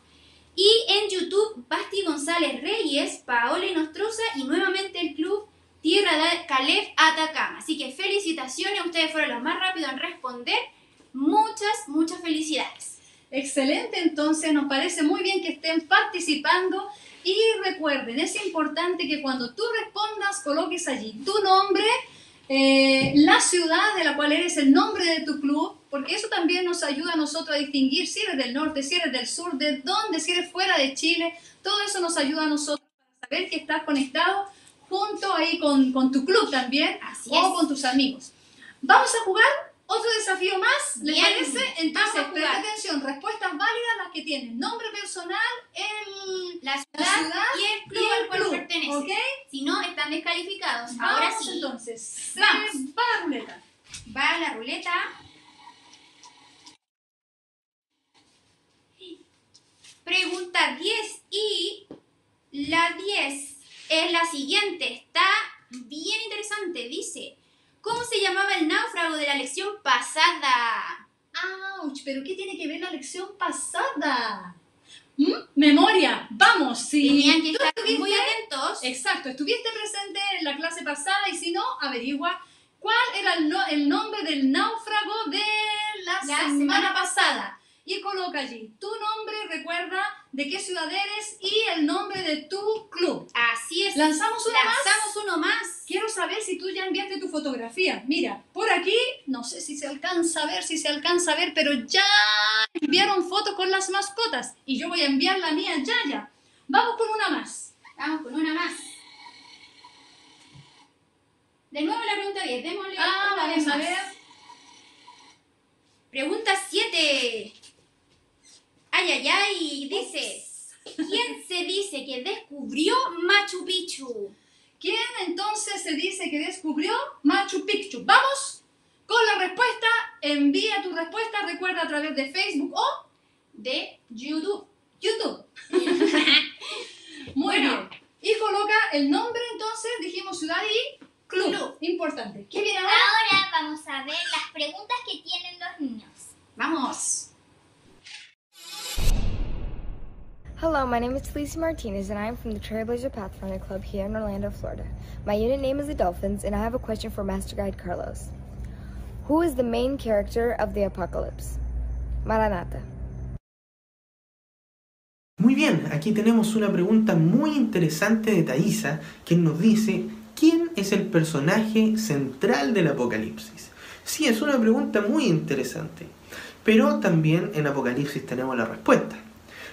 Y en YouTube, Basti González Reyes, Paola Inostroza y nuevamente el club Tierra de Caleb Atacama. Así que felicitaciones, ustedes fueron los más rápidos en responder. Muchas felicidades. Excelente, entonces nos parece muy bien que estén participando y recuerden, es importante que cuando tú respondas coloques allí tu nombre, la ciudad de la cual eres, el nombre de tu club, porque eso también nos ayuda a nosotros a distinguir si eres del norte, si eres del sur, de dónde, si eres fuera de Chile. Todo eso nos ayuda a nosotros para saber que estás conectado junto ahí con tu club también. Así o es. con tus amigos. Vamos a jugar otro desafío más, ¿les Bien. parece? Entonces, Vamos a presta jugar. atención, respuestas válidas las que tienen nombre personal, La ciudad y el club al cual pertenece. ¿ok? Si no, están descalificados. Ahora Vamos, sí. entonces. Vamos. Va la ruleta. Va la ruleta. Pregunta 10 y la 10 es la siguiente. Está bien interesante. Dice, ¿cómo se llamaba el náufrago de la lección pasada? ¡Auch! ¿Pero qué tiene que ver la lección pasada? Memoria, vamos. Si Tenían que tú estar estuviste- muy atentos. Exacto, estuviste presente en la clase pasada y si no, averigua cuál era el nombre del náufrago de la semana pasada. Y coloca allí tu nombre, recuerda de qué ciudad eres y el nombre de tu club. Así es. ¿Lanzamos uno más? Lanzamos uno más. Quiero saber si tú ya enviaste tu fotografía. Mira, por aquí, no sé si se alcanza a ver, pero ya enviaron fotos con las mascotas. Y yo voy a enviar la mía ya. Vamos con una más. Vamos con una más. De nuevo la pregunta 10. Démosle una Vamos vez a más. ver. Pregunta 7. Ay, dice, ¿quién se dice que descubrió Machu Picchu? ¿Quién entonces se dice que descubrió Machu Picchu? Vamos con la respuesta. Envía tu respuesta, recuerda, a través de Facebook o De YouTube. Muy Bueno. bien. Y coloca el nombre, entonces, dijimos ciudad y club. Importante. ¿Qué viene ahora? Ahora vamos a ver las preguntas que tienen los niños. Vamos. Hello, my name is Felicia Martinez and I am from the Trailblazer Pathfinder Club here in Orlando, Florida. My unit name is the Dolphins and I have a question for Master Guide Carlos. Who is the main character of the Apocalypse? Maranatha. Muy bien, aquí tenemos una pregunta muy interesante de Thaisa, quien nos dice, ¿quién es el personaje central del Apocalipsis? Sí, es una pregunta muy interesante, pero también en Apocalipsis tenemos la respuesta.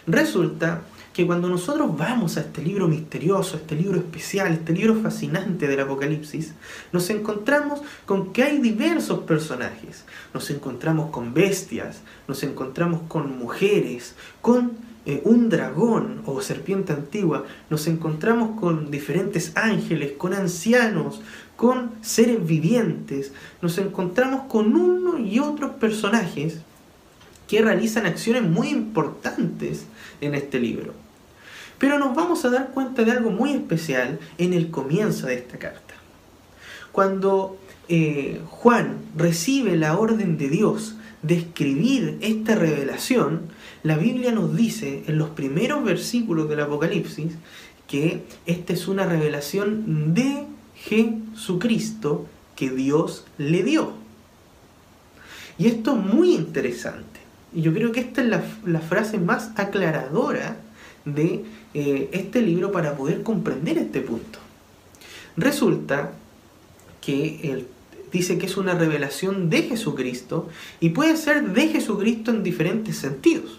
Resulta que cuando nosotros vamos a este libro misterioso, este libro especial, este libro fascinante del Apocalipsis, nos encontramos con que hay diversos personajes. Nos encontramos con bestias, nos encontramos con mujeres, con un dragón o serpiente antigua, nos encontramos con diferentes ángeles, con ancianos, con seres vivientes, nos encontramos con uno y otros personajes que realizan acciones muy importantes en este libro. Pero nos vamos a dar cuenta de algo muy especial en el comienzo de esta carta. Cuando Juan recibe la orden de Dios de escribir esta revelación, la Biblia nos dice en los primeros versículos del Apocalipsis que esta es una revelación de Jesucristo que Dios le dio. Y esto es muy interesante. Y yo creo que esta es la frase más aclaradora de este libro para poder comprender este punto. Resulta que él dice que es una revelación de Jesucristo y puede ser de Jesucristo en diferentes sentidos.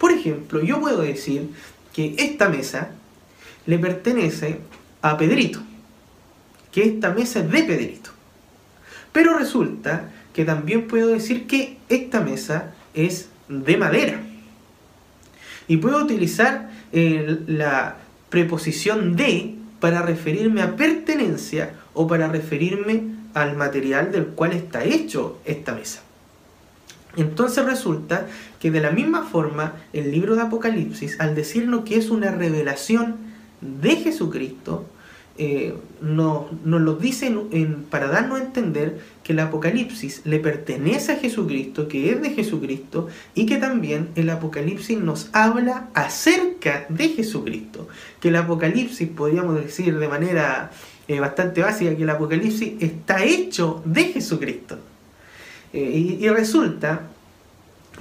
Por ejemplo, yo puedo decir que esta mesa le pertenece a Pedrito, que esta mesa es de Pedrito. Pero resulta que también puedo decir que esta mesa es de madera. Y puedo utilizar la preposición de para referirme a pertenencia o para referirme al material del cual está hecho esta mesa. Entonces resulta que de la misma forma el libro de Apocalipsis, al decirnos que es una revelación de Jesucristo, nos lo dice para darnos a entender que el Apocalipsis le pertenece a Jesucristo, que es de Jesucristo, y que también el Apocalipsis nos habla acerca de Jesucristo. Que el Apocalipsis, podríamos decir de manera bastante básica, que el Apocalipsis está hecho de Jesucristo. Y resulta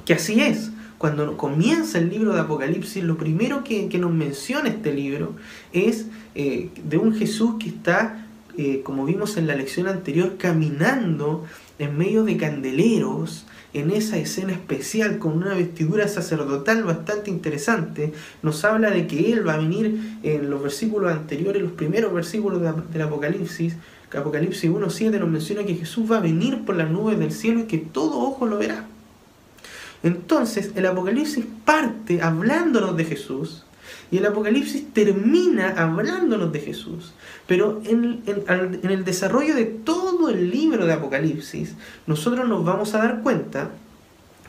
que así es. Cuando comienza el libro de Apocalipsis, lo primero que nos menciona este libro es de un Jesús que está, como vimos en la lección anterior, caminando en medio de candeleros, en esa escena especial con una vestidura sacerdotal bastante interesante. Nos habla de que Él va a venir en los versículos anteriores, los primeros versículos del Apocalipsis. Apocalipsis 1:7 nos menciona que Jesús va a venir por las nubes del cielo y que todo ojo lo verá. Entonces el Apocalipsis parte hablándonos de Jesús y el Apocalipsis termina hablándonos de Jesús. Pero en el desarrollo de todo el libro de Apocalipsis, nosotros nos vamos a dar cuenta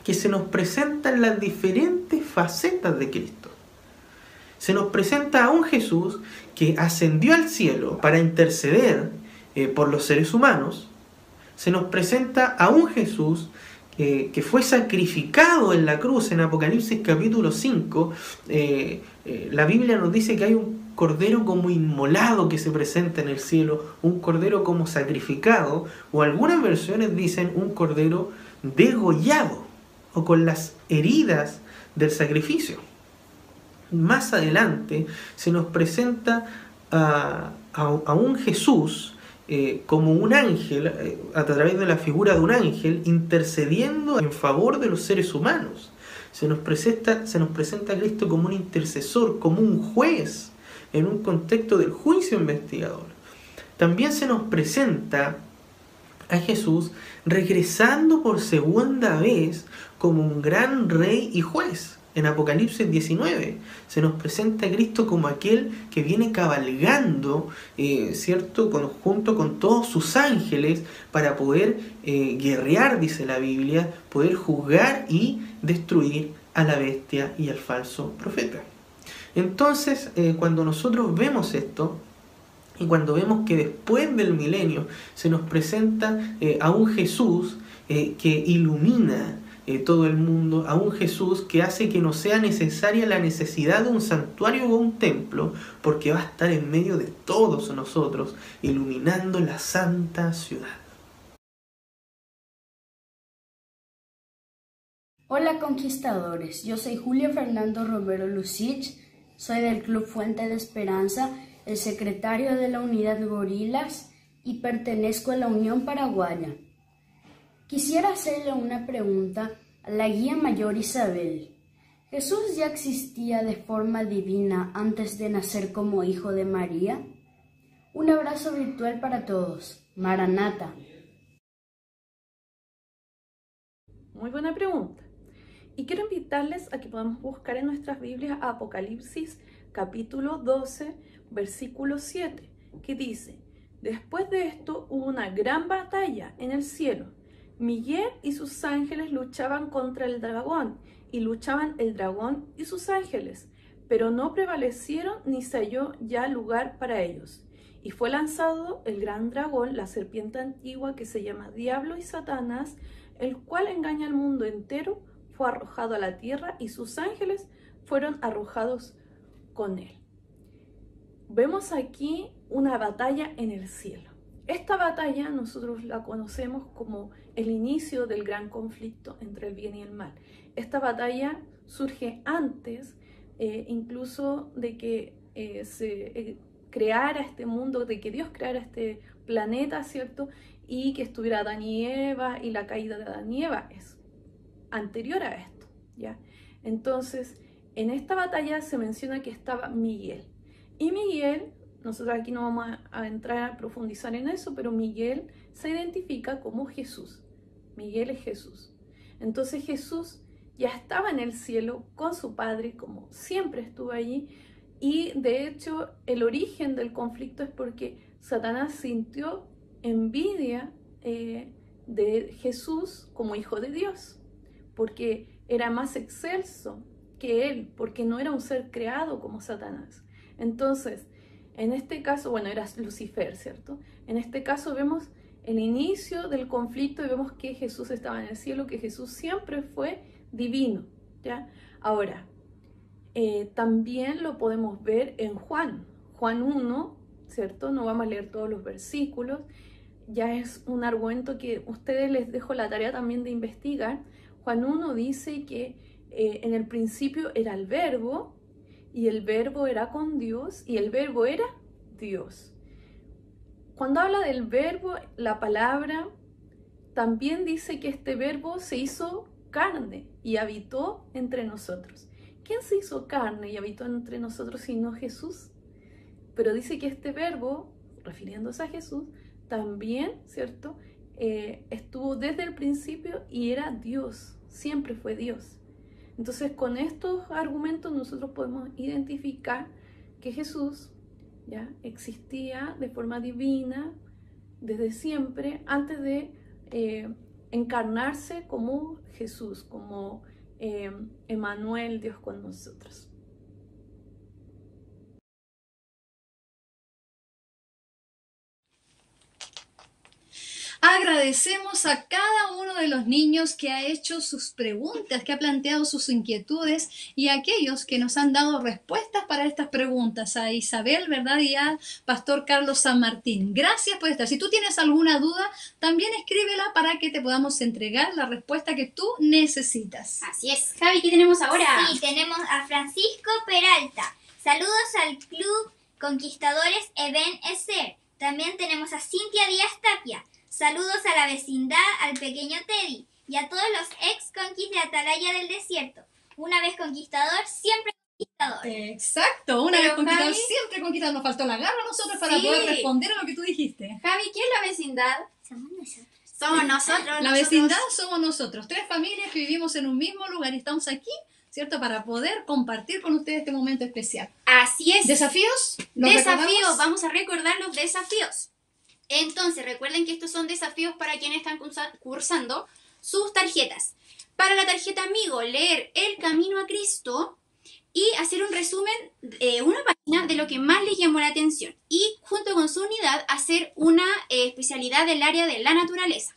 que se nos presentan las diferentes facetas de Cristo. Se nos presenta a un Jesús que ascendió al cielo para interceder por los seres humanos. Se nos presenta a un Jesús que fue sacrificado en la cruz. En Apocalipsis capítulo 5, la Biblia nos dice que hay un cordero como inmolado que se presenta en el cielo, un cordero como sacrificado, o algunas versiones dicen un cordero degollado, o con las heridas del sacrificio. Más adelante se nos presenta a un Jesús como un ángel, a través de la figura de un ángel, intercediendo en favor de los seres humanos. Se nos presenta a Cristo como un intercesor, como un juez, en un contexto del juicio investigador. También se nos presenta a Jesús regresando por segunda vez como un gran rey y juez. En Apocalipsis 19 se nos presenta a Cristo como aquel que viene cabalgando, ¿cierto?, junto con todos sus ángeles para poder guerrear, dice la Biblia, poder juzgar y destruir a la bestia y al falso profeta. Entonces, cuando nosotros vemos esto, y cuando vemos que después del milenio se nos presenta a un Jesús que ilumina todo el mundo, a un Jesús que hace que no sea necesaria la necesidad de un santuario o un templo, porque va a estar en medio de todos nosotros, iluminando la santa ciudad. Hola conquistadores, yo soy Julio Fernando Romero Lucich, soy del Club Fuente de Esperanza, el secretario de la Unidad Gorilas y pertenezco a la Unión Paraguaya. Quisiera hacerle una pregunta a la guía mayor Isabel. ¿Jesús ya existía de forma divina antes de nacer como hijo de María? Un abrazo virtual para todos. Maranata. Muy buena pregunta. Y quiero invitarles a que podamos buscar en nuestras Biblias Apocalipsis capítulo 12, versículo 7, que dice: después de esto hubo una gran batalla en el cielo. Miguel y sus ángeles luchaban contra el dragón, y luchaban el dragón y sus ángeles, pero no prevalecieron ni se halló ya lugar para ellos. Y fue lanzado el gran dragón, la serpiente antigua que se llama Diablo y Satanás, el cual engaña al mundo entero, fue arrojado a la tierra y sus ángeles fueron arrojados con él. Vemos aquí una batalla en el cielo. Esta batalla nosotros la conocemos como el inicio del gran conflicto entre el bien y el mal. Esta batalla surge antes incluso de que se creara este mundo, de que Dios creara este planeta, ¿cierto? Y que estuviera Adán y Eva, y la caída de Adán y Eva es anterior a esto. ¿ya? Entonces, en esta batalla se menciona que estaba Miguel. Y Miguel, nosotros aquí no vamos a entrar a profundizar en eso, pero Miguel se identifica como Jesús. Miguel es Jesús. Entonces Jesús ya estaba en el cielo con su Padre, como siempre estuvo allí. Y de hecho, el origen del conflicto es porque Satanás sintió envidia de Jesús como hijo de Dios, porque era más excelso que él, porque no era un ser creado como Satanás. Entonces, en este caso, bueno, era Lucifer, ¿cierto? En este caso vemos el inicio del conflicto y vemos que Jesús estaba en el cielo, que Jesús siempre fue divino, ¿ya? Ahora, también lo podemos ver en Juan 1, ¿cierto? No vamos a leer todos los versículos, ya es un argumento que ustedes les dejo la tarea también de investigar. Juan 1 dice que en el principio era el Verbo, y el Verbo era con Dios, y el Verbo era Dios. Cuando habla del Verbo, la palabra también dice que este Verbo se hizo carne y habitó entre nosotros. ¿Quién se hizo carne y habitó entre nosotros sino Jesús? Pero dice que este Verbo, refiriéndose a Jesús, también, ¿cierto? Estuvo desde el principio y era Dios, siempre fue Dios. Entonces, con estos argumentos nosotros podemos identificar que Jesús ya existía de forma divina desde siempre, antes de encarnarse como Jesús, como Emmanuel, Dios con nosotros. Agradecemos a cada uno de los niños que ha hecho sus preguntas, que ha planteado sus inquietudes, y a aquellos que nos han dado respuestas para estas preguntas, a Isabel, ¿verdad? Y al Pastor Carlos San Martín. Gracias por estar. Si tú tienes alguna duda, también escríbela para que te podamos entregar la respuesta que tú necesitas. Así es. Javi, ¿qué tenemos ahora? Sí, tenemos a Francisco Peralta. Saludos al Club Conquistadores Eben Eser. También tenemos a Cintia Díaz Tapia. Saludos a la vecindad, al pequeño Teddy y a todos los ex conquis de Atalaya del Desierto. Una vez conquistador, siempre conquistador. Exacto, una vez conquistador, siempre conquistador. Nos faltó la garra a nosotros para poder responder a lo que tú dijiste. Javi, ¿qué es la vecindad? Somos nosotros. Somos nosotros. La vecindad somos nosotros, 3 familias que vivimos en un mismo lugar y estamos aquí, ¿cierto? Para poder compartir con ustedes este momento especial. Así es. ¿Desafíos? Desafíos, vamos a recordar los desafíos. Entonces, recuerden que estos son desafíos para quienes están cursando sus tarjetas. Para la tarjeta Amigo, leer El Camino a Cristo y hacer un resumen, una página de lo que más les llamó la atención. Y junto con su unidad, hacer una especialidad del área de la naturaleza.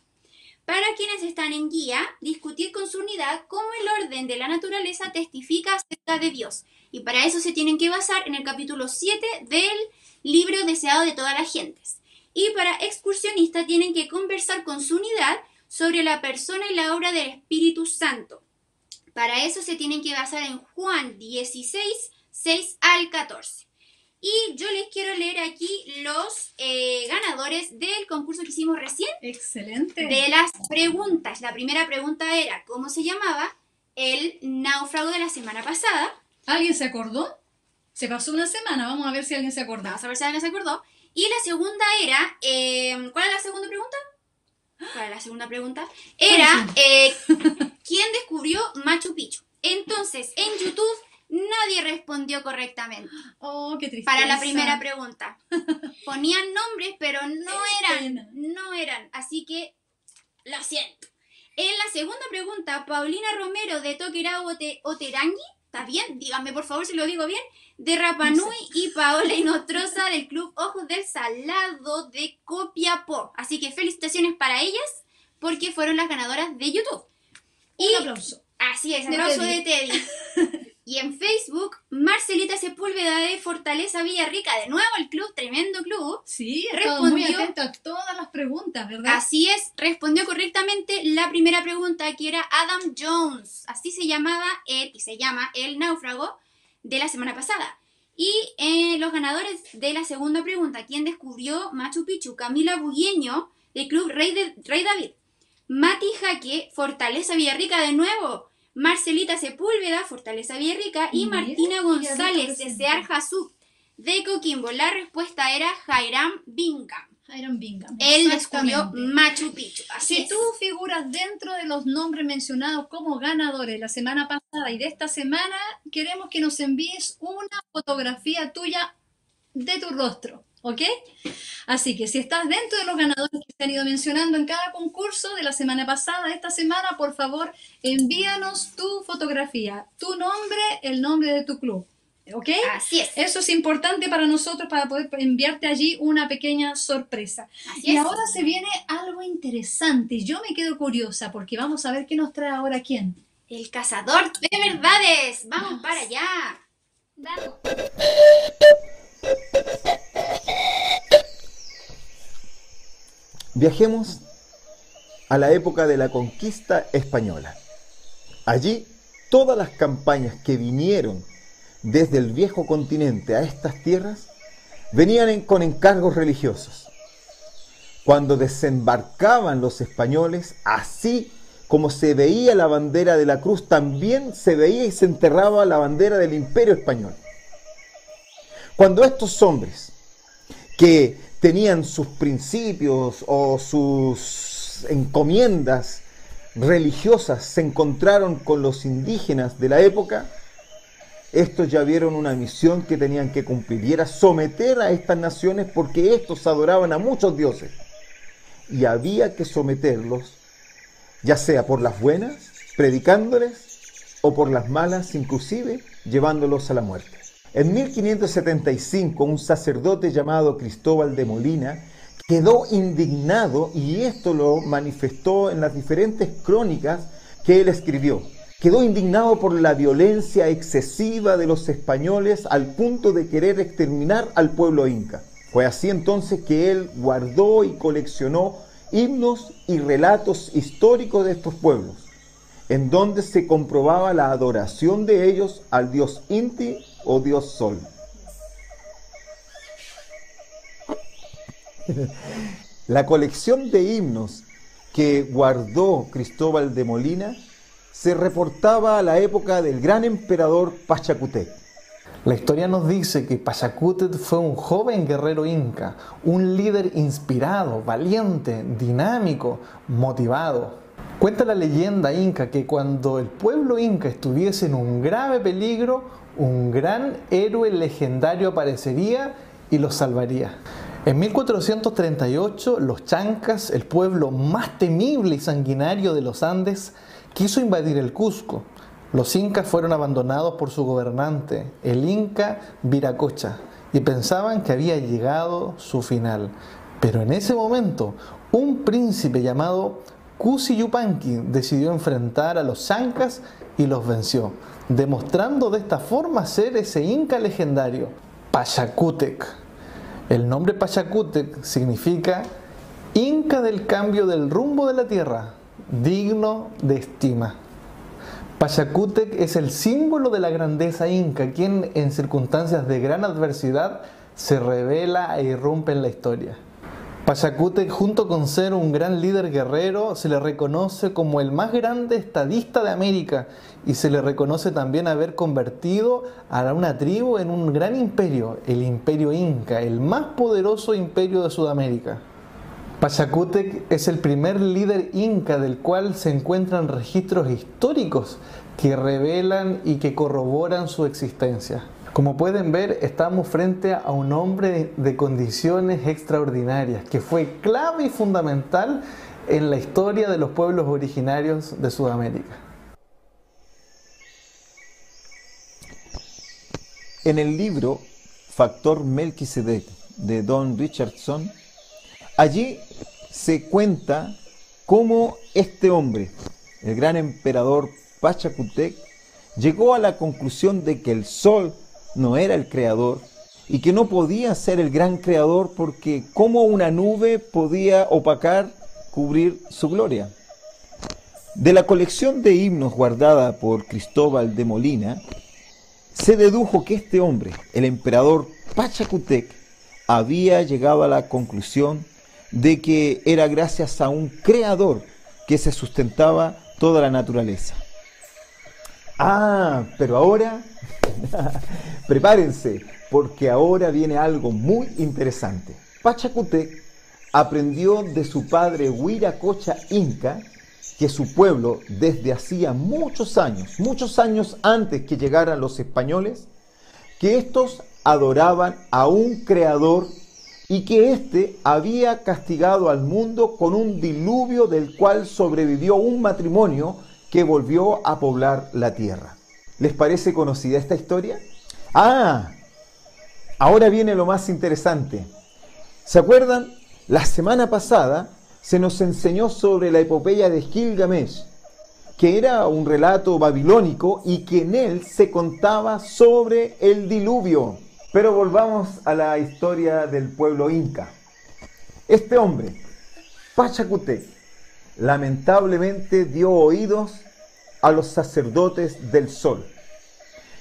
Para quienes están en guía, discutir con su unidad cómo el orden de la naturaleza testifica acerca de Dios. Y para eso se tienen que basar en el capítulo 7 del libro Deseado de todas las gentes. Y para excursionista tienen que conversar con su unidad sobre la persona y la obra del Espíritu Santo. Para eso se tienen que basar en Juan 16, 6 al 14. Y yo les quiero leer aquí los ganadores del concurso que hicimos recién. Excelente. De las preguntas. La primera pregunta era, ¿cómo se llamaba el náufrago de la semana pasada? ¿Alguien se acordó? Se pasó una semana, vamos a ver si alguien se acordó. Vamos a ver si alguien se acordó. Y la segunda era, ¿cuál es la segunda pregunta? ¿Cuál es la segunda pregunta? Era, ¿quién descubrió Machu Picchu? Entonces, en YouTube nadie respondió correctamente. Oh, qué tristeza. Para la primera pregunta. Ponían nombres, pero no eran. Así que, lo siento. En la segunda pregunta, Paulina Romero de Toquerao Oterangi, ¿está bien? Díganme por favor si lo digo bien. De Rapa Nui y Paola Inostroza del Club Ojos del Salado de Copiapó. Así que felicitaciones para ellas porque fueron las ganadoras de YouTube. Un aplauso. Así es, aplauso de Teddy. Y en Facebook, Marcelita Sepúlveda de Fortaleza Villarrica, de nuevo el club, tremendo club. Sí, respondió muy atento a todas las preguntas, ¿verdad? Así es, respondió correctamente la primera pregunta, que era Adam Jones. Así se llamaba él, y se llama el náufrago de la semana pasada. Y los ganadores de la segunda pregunta, ¿quién descubrió Machu Picchu? Camila Bugueño, del club Rey David. Mati Jaque, Fortaleza Villarrica de nuevo. Marcelita Sepúlveda, Fortaleza Villarrica, y Martina González, de Searjasú, de Coquimbo. La respuesta era Hiram Bingham. Él descubrió Machu Picchu. Si tú figuras dentro de los nombres mencionados como ganadores la semana pasada y de esta semana, queremos que nos envíes una fotografía tuya de tu rostro, ¿ok? Así que si estás dentro de los ganadores que se han ido mencionando en cada concurso de la semana pasada, de esta semana, por favor, envíanos tu fotografía, tu nombre, el nombre de tu club. ¿Ok? Así es. Eso es importante para nosotros para poder enviarte allí una pequeña sorpresa. Así y es. ahora se viene algo interesante. Yo me quedo curiosa porque vamos a ver qué nos trae ahora quién. El cazador de verdades. Vamos para allá. Vamos. Viajemos a la época de la conquista española. Allí, todas las campañas que vinieron desde el viejo continente a estas tierras venían con encargos religiosos. Cuando desembarcaban los españoles, así como se veía la bandera de la cruz, también se veía y se enterraba la bandera del Imperio Español. Cuando estos hombres que tenían sus principios o sus encomiendas religiosas se encontraron con los indígenas de la época, estos ya vieron una misión que tenían que cumplir, y era someter a estas naciones porque estos adoraban a muchos dioses. Y había que someterlos, ya sea por las buenas, predicándoles, o por las malas, inclusive llevándolos a la muerte. En 1575, un sacerdote llamado Cristóbal de Molina quedó indignado, y esto lo manifestó en las diferentes crónicas que él escribió. Quedó indignado por la violencia excesiva de los españoles al punto de querer exterminar al pueblo inca. Fue así entonces que él guardó y coleccionó himnos y relatos históricos de estos pueblos, en donde se comprobaba la adoración de ellos al dios Inti o dios Sol. La colección de himnos que guardó Cristóbal de Molina se reportaba a la época del gran emperador Pachacútec. La historia nos dice que Pachacútec fue un joven guerrero inca, un líder inspirado, valiente, dinámico, motivado. Cuenta la leyenda inca que cuando el pueblo inca estuviese en un grave peligro, un gran héroe legendario aparecería y los salvaría. En 1438, los chancas, el pueblo más temible y sanguinario de los Andes, quiso invadir el Cusco. Los incas fueron abandonados por su gobernante, el inca Viracocha, y pensaban que había llegado su final. Pero en ese momento, un príncipe llamado Cusi Yupanqui decidió enfrentar a los chancas y los venció, demostrando de esta forma ser ese inca legendario, Pachacútec. El nombre Pachacútec significa Inca del cambio del rumbo de la tierra, digno de estima. Pachacútec es el símbolo de la grandeza inca, quien en circunstancias de gran adversidad se revela e irrumpe en la historia. Pachacútec, junto con ser un gran líder guerrero, se le reconoce como el más grande estadista de América, y se le reconoce también haber convertido a una tribu en un gran imperio, el Imperio Inca, el más poderoso imperio de Sudamérica. Pachacútec es el primer líder inca del cual se encuentran registros históricos que revelan y que corroboran su existencia. Como pueden ver, estamos frente a un hombre de condiciones extraordinarias que fue clave y fundamental en la historia de los pueblos originarios de Sudamérica. En el libro Factor Melquisedec de Don Richardson, allí se cuenta cómo este hombre, el gran emperador Pachacútec, llegó a la conclusión de que el sol no era el creador y que no podía ser el gran creador porque cómo una nube podía opacar, cubrir su gloria. De la colección de himnos guardada por Cristóbal de Molina, se dedujo que este hombre, el emperador Pachacútec, había llegado a la conclusión de que era gracias a un creador que se sustentaba toda la naturaleza. Pero ahora, prepárense, porque ahora viene algo muy interesante. Pachacútec aprendió de su padre Huiracocha Inca que su pueblo, desde hacía muchos años antes que llegaran los españoles, que estos adoraban a un creador y que éste había castigado al mundo con un diluvio del cual sobrevivió un matrimonio que volvió a poblar la tierra. ¿Les parece conocida esta historia? Ahora viene lo más interesante. ¿Se acuerdan? La semana pasada se nos enseñó sobre la epopeya de Gilgamesh, que era un relato babilónico y que en él se contaba sobre el diluvio. Pero volvamos a la historia del pueblo inca. Este hombre, Pachacútec, lamentablemente dio oídos a los sacerdotes del sol,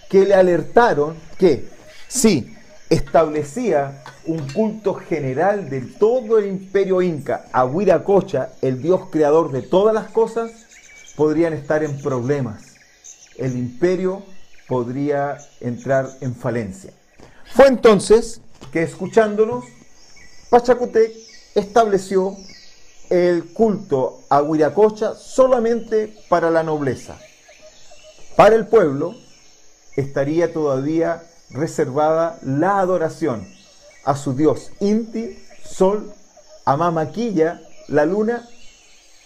que le alertaron que si establecía un culto general de todo el imperio inca a Huiracocha, el dios creador de todas las cosas, podrían estar en problemas. El imperio podría entrar en falencia. Fue entonces que, escuchándolos, Pachacútec estableció el culto a Huiracocha solamente para la nobleza. Para el pueblo estaría todavía reservada la adoración a su dios Inti, Sol, a Mama Quilla, la luna,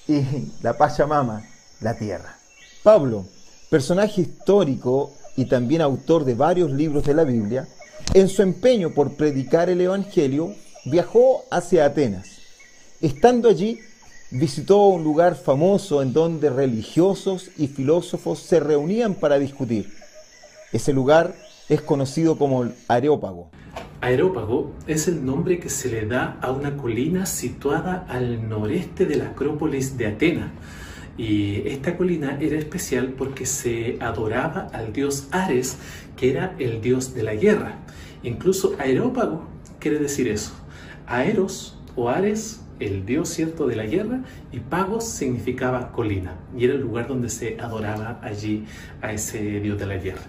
y la Pachamama, la tierra. Pablo, personaje histórico y también autor de varios libros de la Biblia, en su empeño por predicar el Evangelio, viajó hacia Atenas. Estando allí, visitó un lugar famoso en donde religiosos y filósofos se reunían para discutir. Ese lugar es conocido como el Areópago. Areópago es el nombre que se le da a una colina situada al noreste de la Acrópolis de Atenas. Y esta colina era especial porque se adoraba al dios Ares, que era el dios de la guerra. Incluso Areópago quiere decir eso. Aeros o Ares, el dios cierto de la guerra, y Pagos significaba colina, y era el lugar donde se adoraba allí a ese dios de la guerra.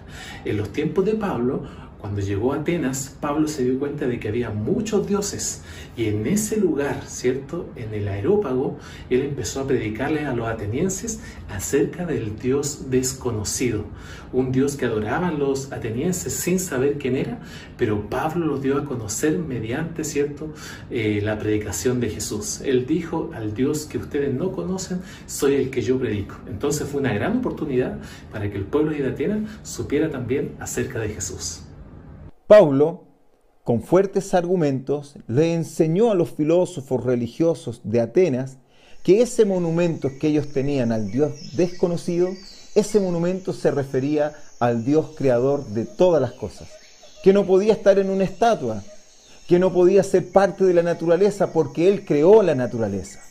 En los tiempos de Pablo, cuando llegó a Atenas, Pablo se dio cuenta de que había muchos dioses, y en ese lugar, ¿cierto?, en el Areópago, él empezó a predicarle a los atenienses acerca del dios desconocido, un dios que adoraban los atenienses sin saber quién era, pero Pablo los dio a conocer mediante, ¿cierto?, la predicación de Jesús. Él dijo: al Dios que ustedes no conocen, soy el que yo predico. Entonces fue una gran oportunidad para que el pueblo de Atenas supiera también acerca de Jesús. Pablo, con fuertes argumentos, le enseñó a los filósofos religiosos de Atenas que ese monumento que ellos tenían al Dios desconocido, ese monumento se refería al Dios creador de todas las cosas, que no podía estar en una estatua, que no podía ser parte de la naturaleza porque Él creó la naturaleza.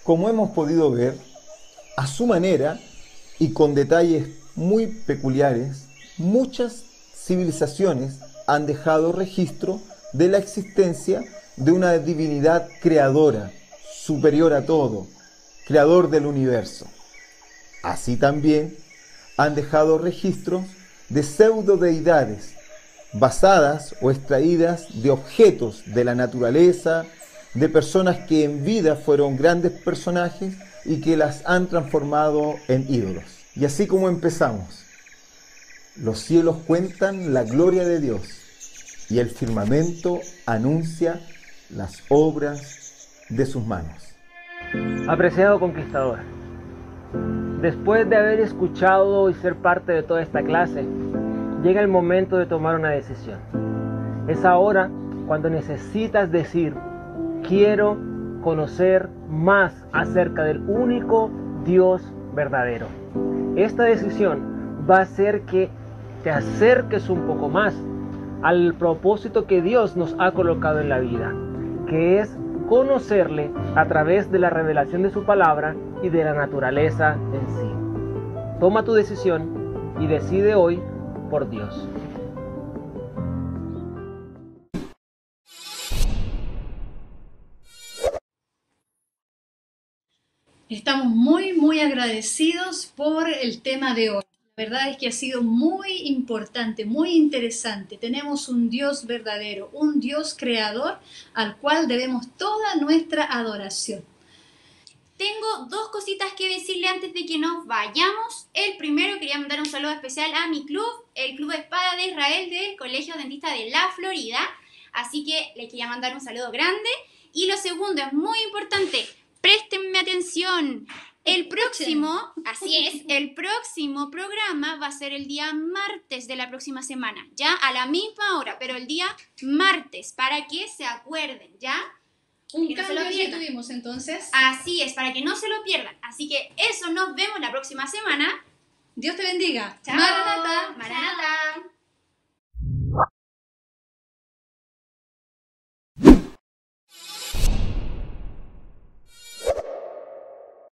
Como hemos podido ver, a su manera y con detalles muy peculiares, muchas civilizaciones han dejado registro de la existencia de una divinidad creadora, superior a todo, creador del universo. Así también han dejado registros de pseudo-deidades basadas o extraídas de objetos de la naturaleza, de personas que en vida fueron grandes personajes y que las han transformado en ídolos. Y así como empezamos, los cielos cuentan la gloria de Dios y el firmamento anuncia las obras de sus manos. Apreciado conquistador, después de haber escuchado y ser parte de toda esta clase, llega el momento de tomar una decisión. Es ahora cuando necesitas decir: quiero conocer más acerca del único Dios verdadero. Esta decisión va a hacer que te acerques un poco más al propósito que Dios nos ha colocado en la vida, que es conocerle a través de la revelación de su palabra y de la naturaleza en sí. Toma tu decisión y decide hoy por Dios. Estamos muy, muy agradecidos por el tema de hoy. La verdad es que ha sido muy importante, muy interesante. Tenemos un Dios verdadero, un Dios creador al cual debemos toda nuestra adoración. Tengo dos cositas que decirle antes de que nos vayamos. El primero, quería mandar un saludo especial a mi club, el Club Espada de Israel del Colegio Adventista de la Florida. Así que les quería mandar un saludo grande. Y lo segundo es muy importante, préstenme atención. El próximo programa va a ser el día martes de la próxima semana, ya a la misma hora, pero el día martes, para que se acuerden, ¿ya? Un cambio que tuvimos entonces. Así es, para que no se lo pierdan. Así que eso, nos vemos la próxima semana. Dios te bendiga. Chao. Maranatha. Maranatha.